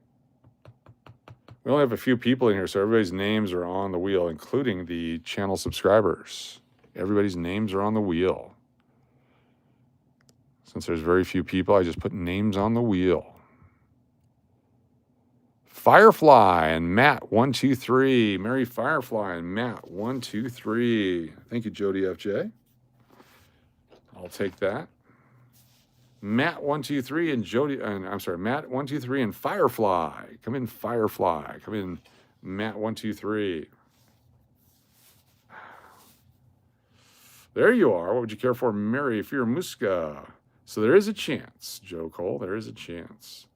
We only have a few people in here, so everybody's names are on the wheel, including the channel subscribers. Everybody's names are on the wheel. Since there's very few people, I just put names on the wheel. Firefly and Matt 123. Mary Firefly and Matt 123. Thank you, Jody FJ. I'll take that. Matt 123 and Jody, and I'm sorry, Matt 123 and Firefly. Come in, Firefly. Come in, Matt 123. There you are. What would you care for, Mary Firamuska? So there is a chance, Joe Cole. There is a chance.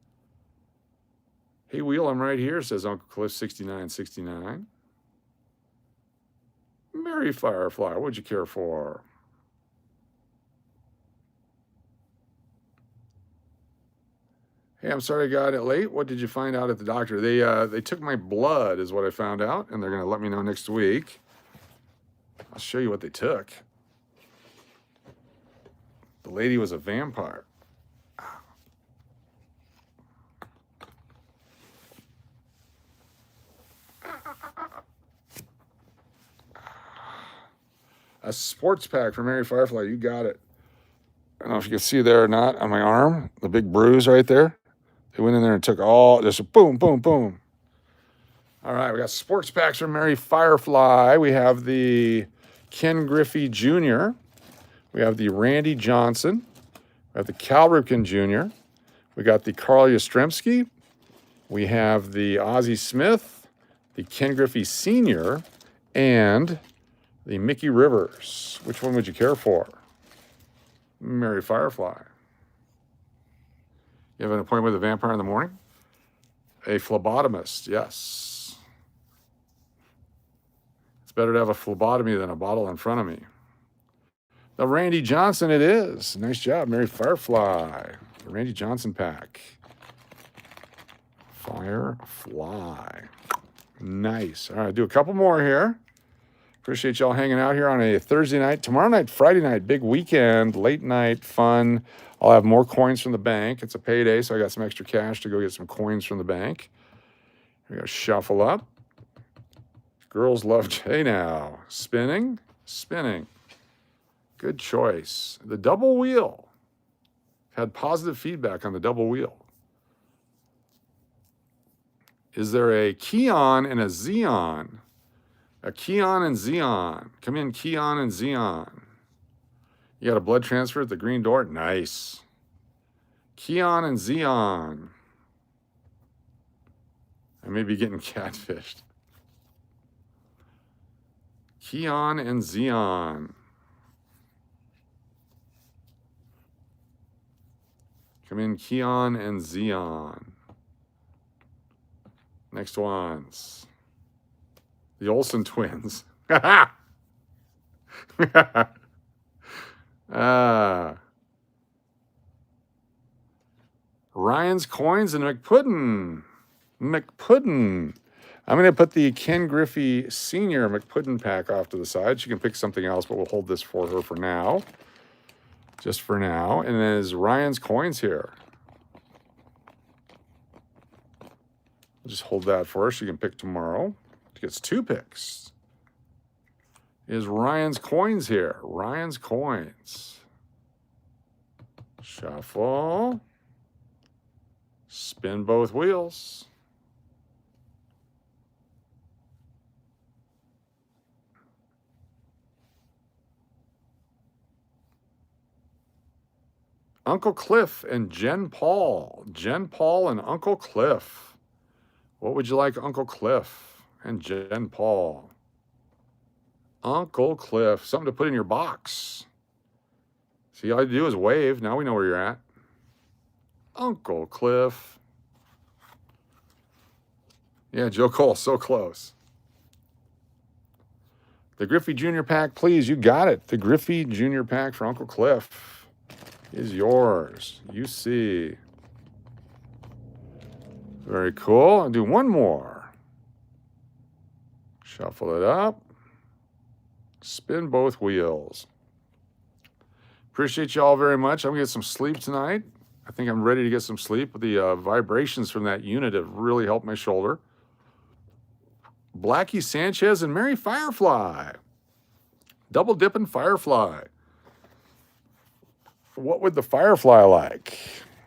Hey, Wheel, I'm right here, says Uncle Cliff 6969. Mary Firefly, what would you care for? Hey, I'm sorry I got it late. What did you find out at the doctor? They took my blood, is what I found out, and they're going to let me know next week. I'll show you what they took. The lady was a vampire. A sports pack for Mary Firefly. You got it. I don't know if you can see there or not on my arm, the big bruise right there. They went in there and took all, just a boom, boom, boom. All right, we got sports packs from Mary Firefly. We have the Ken Griffey Jr. We have the Randy Johnson. We have the Cal Ripken Jr. We got the Carl Yastrzemski. We have the Ozzie Smith, the Ken Griffey Sr., and the Mickey Rivers. Which one would you care for? Mary Firefly. You have an appointment with a vampire in the morning? A phlebotomist, yes. It's better to have a phlebotomy than a bottle in front of me. The Randy Johnson it is. Nice job, Mary Firefly. The Randy Johnson pack. Firefly. Nice. All right, do a couple more here. Appreciate y'all hanging out here on a Thursday night. Tomorrow night, Friday night, big weekend, late night fun. I'll have more coins from the bank. It's a payday, so I got some extra cash to go get some coins from the bank. Here we go, shuffle up. Girls love Jay now. Spinning, spinning. Good choice. The double wheel. Had positive feedback on the double wheel. Is there a Keon and a Xeon? A Keon and Xeon. Come in, Keon and Xeon. You got a blood transfer at the green door? Nice. Keon and Xeon. I may be getting catfished. Keon and Xeon. Come in, Keon and Xeon. Next ones. The Olsen twins. Ryan's Coins and McPuddin. McPuddin. I'm going to put the Ken Griffey Sr. McPuddin pack off to the side. She can pick something else, but we'll hold this for her for now. Just for now. And there's Ryan's Coins here. We'll just hold that for her. She can pick tomorrow. She gets 2 picks. Is Ryan's Coins here? Ryan's Coins. Shuffle. Spin both wheels. Uncle Cliff and Jen Paul. Jen Paul and Uncle Cliff. What would you like, Uncle Cliff and Jen Paul? Uncle Cliff. Something to put in your box. See, all you do is wave. Now we know where you're at. Uncle Cliff. Yeah, Joe Cole, so close. The Griffey Jr. pack, please. You got it. The Griffey Jr. pack for Uncle Cliff is yours. You see. Very cool. I'll do one more. Shuffle it up. Spin both wheels. Appreciate you all very much. I'm going to get some sleep tonight. I think I'm ready to get some sleep. The vibrations from that unit have really helped my shoulder. Blackie Sanchez and Mary Firefly. Double dipping Firefly. What would the Firefly like?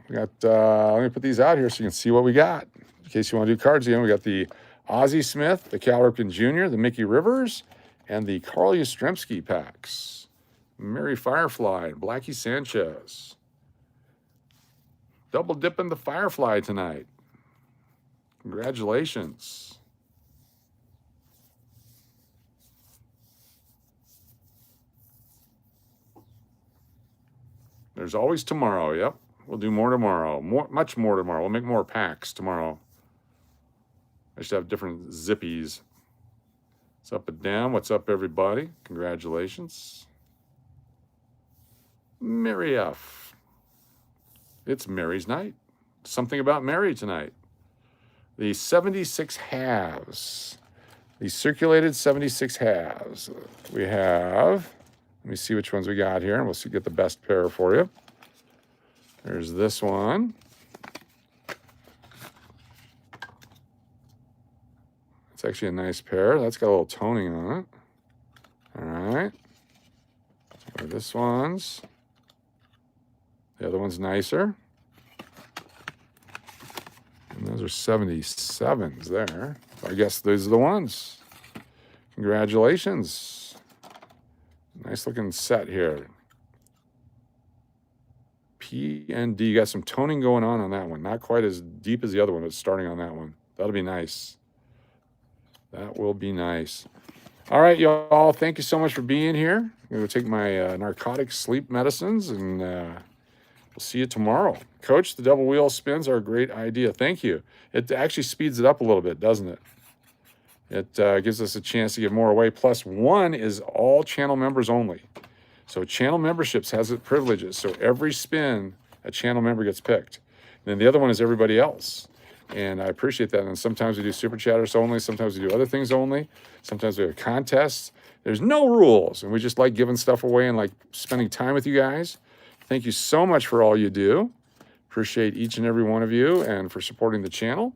We got, let me put these out here so you can see what we got. In case you want to do cards again, we got the Ozzie Smith, the Cal Ripken Jr., the Mickey Rivers, and the Carl Yastrzemski packs. Mary Firefly and Blackie Sanchez. Double dipping the Firefly tonight. Congratulations. There's always tomorrow. Yep. We'll do more tomorrow. Much more tomorrow. We'll make more packs tomorrow. I should have different zippies. What's up and down? What's up, everybody? Congratulations. Mary F. It's Mary's night. Something about Mary tonight. The 76 halves. The circulated 76 halves. We have, let me see which ones we got here, and we'll see, get the best pair for you. There's this one. It's actually a nice pair. That's got a little toning on it. All right. This one's. The other one's nicer. And those are 77s there. I guess those are the ones. Congratulations. Nice looking set here. P and D. You got some toning going on that one. Not quite as deep as the other one, but starting on that one. That'll be nice. That will be nice. All right, y'all. Thank you so much for being here. I'm going to take my narcotic sleep medicines, and we'll see you tomorrow. Coach, the double wheel spins are a great idea. Thank you. It actually speeds it up a little bit, doesn't it? It gives us a chance to give more away. Plus, one is all channel members only. So channel memberships has its privileges. So every spin, a channel member gets picked. And then the other one is everybody else. And I appreciate that. And sometimes we do super chatters only. Sometimes we do other things only. Sometimes we have contests. There's no rules. And we just like giving stuff away and like spending time with you guys. Thank you so much for all you do. Appreciate each and every one of you and for supporting the channel.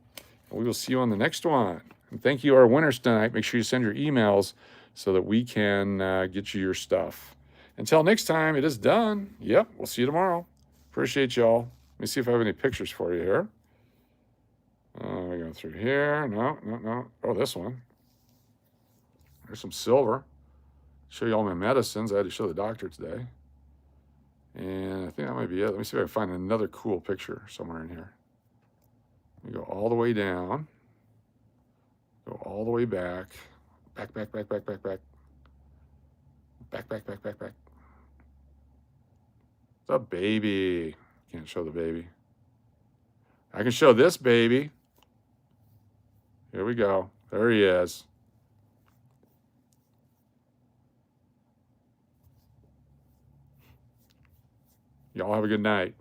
And we will see you on the next one. And thank you, our winners tonight. Make sure you send your emails so that we can get you your stuff. Until next time, it is done. Yep, we'll see you tomorrow. Appreciate y'all. Let me see if I have any pictures for you here. We're going through here. No. Oh, this one. There's some silver. Show you all my medicines. I had to show the doctor today. And I think that might be it. Let me see if I can find another cool picture somewhere in here. Let me go all the way down. Go all the way back. Back. Back. The baby. Can't show the baby. I can show this baby. Here we go. There he is. Y'all have a good night.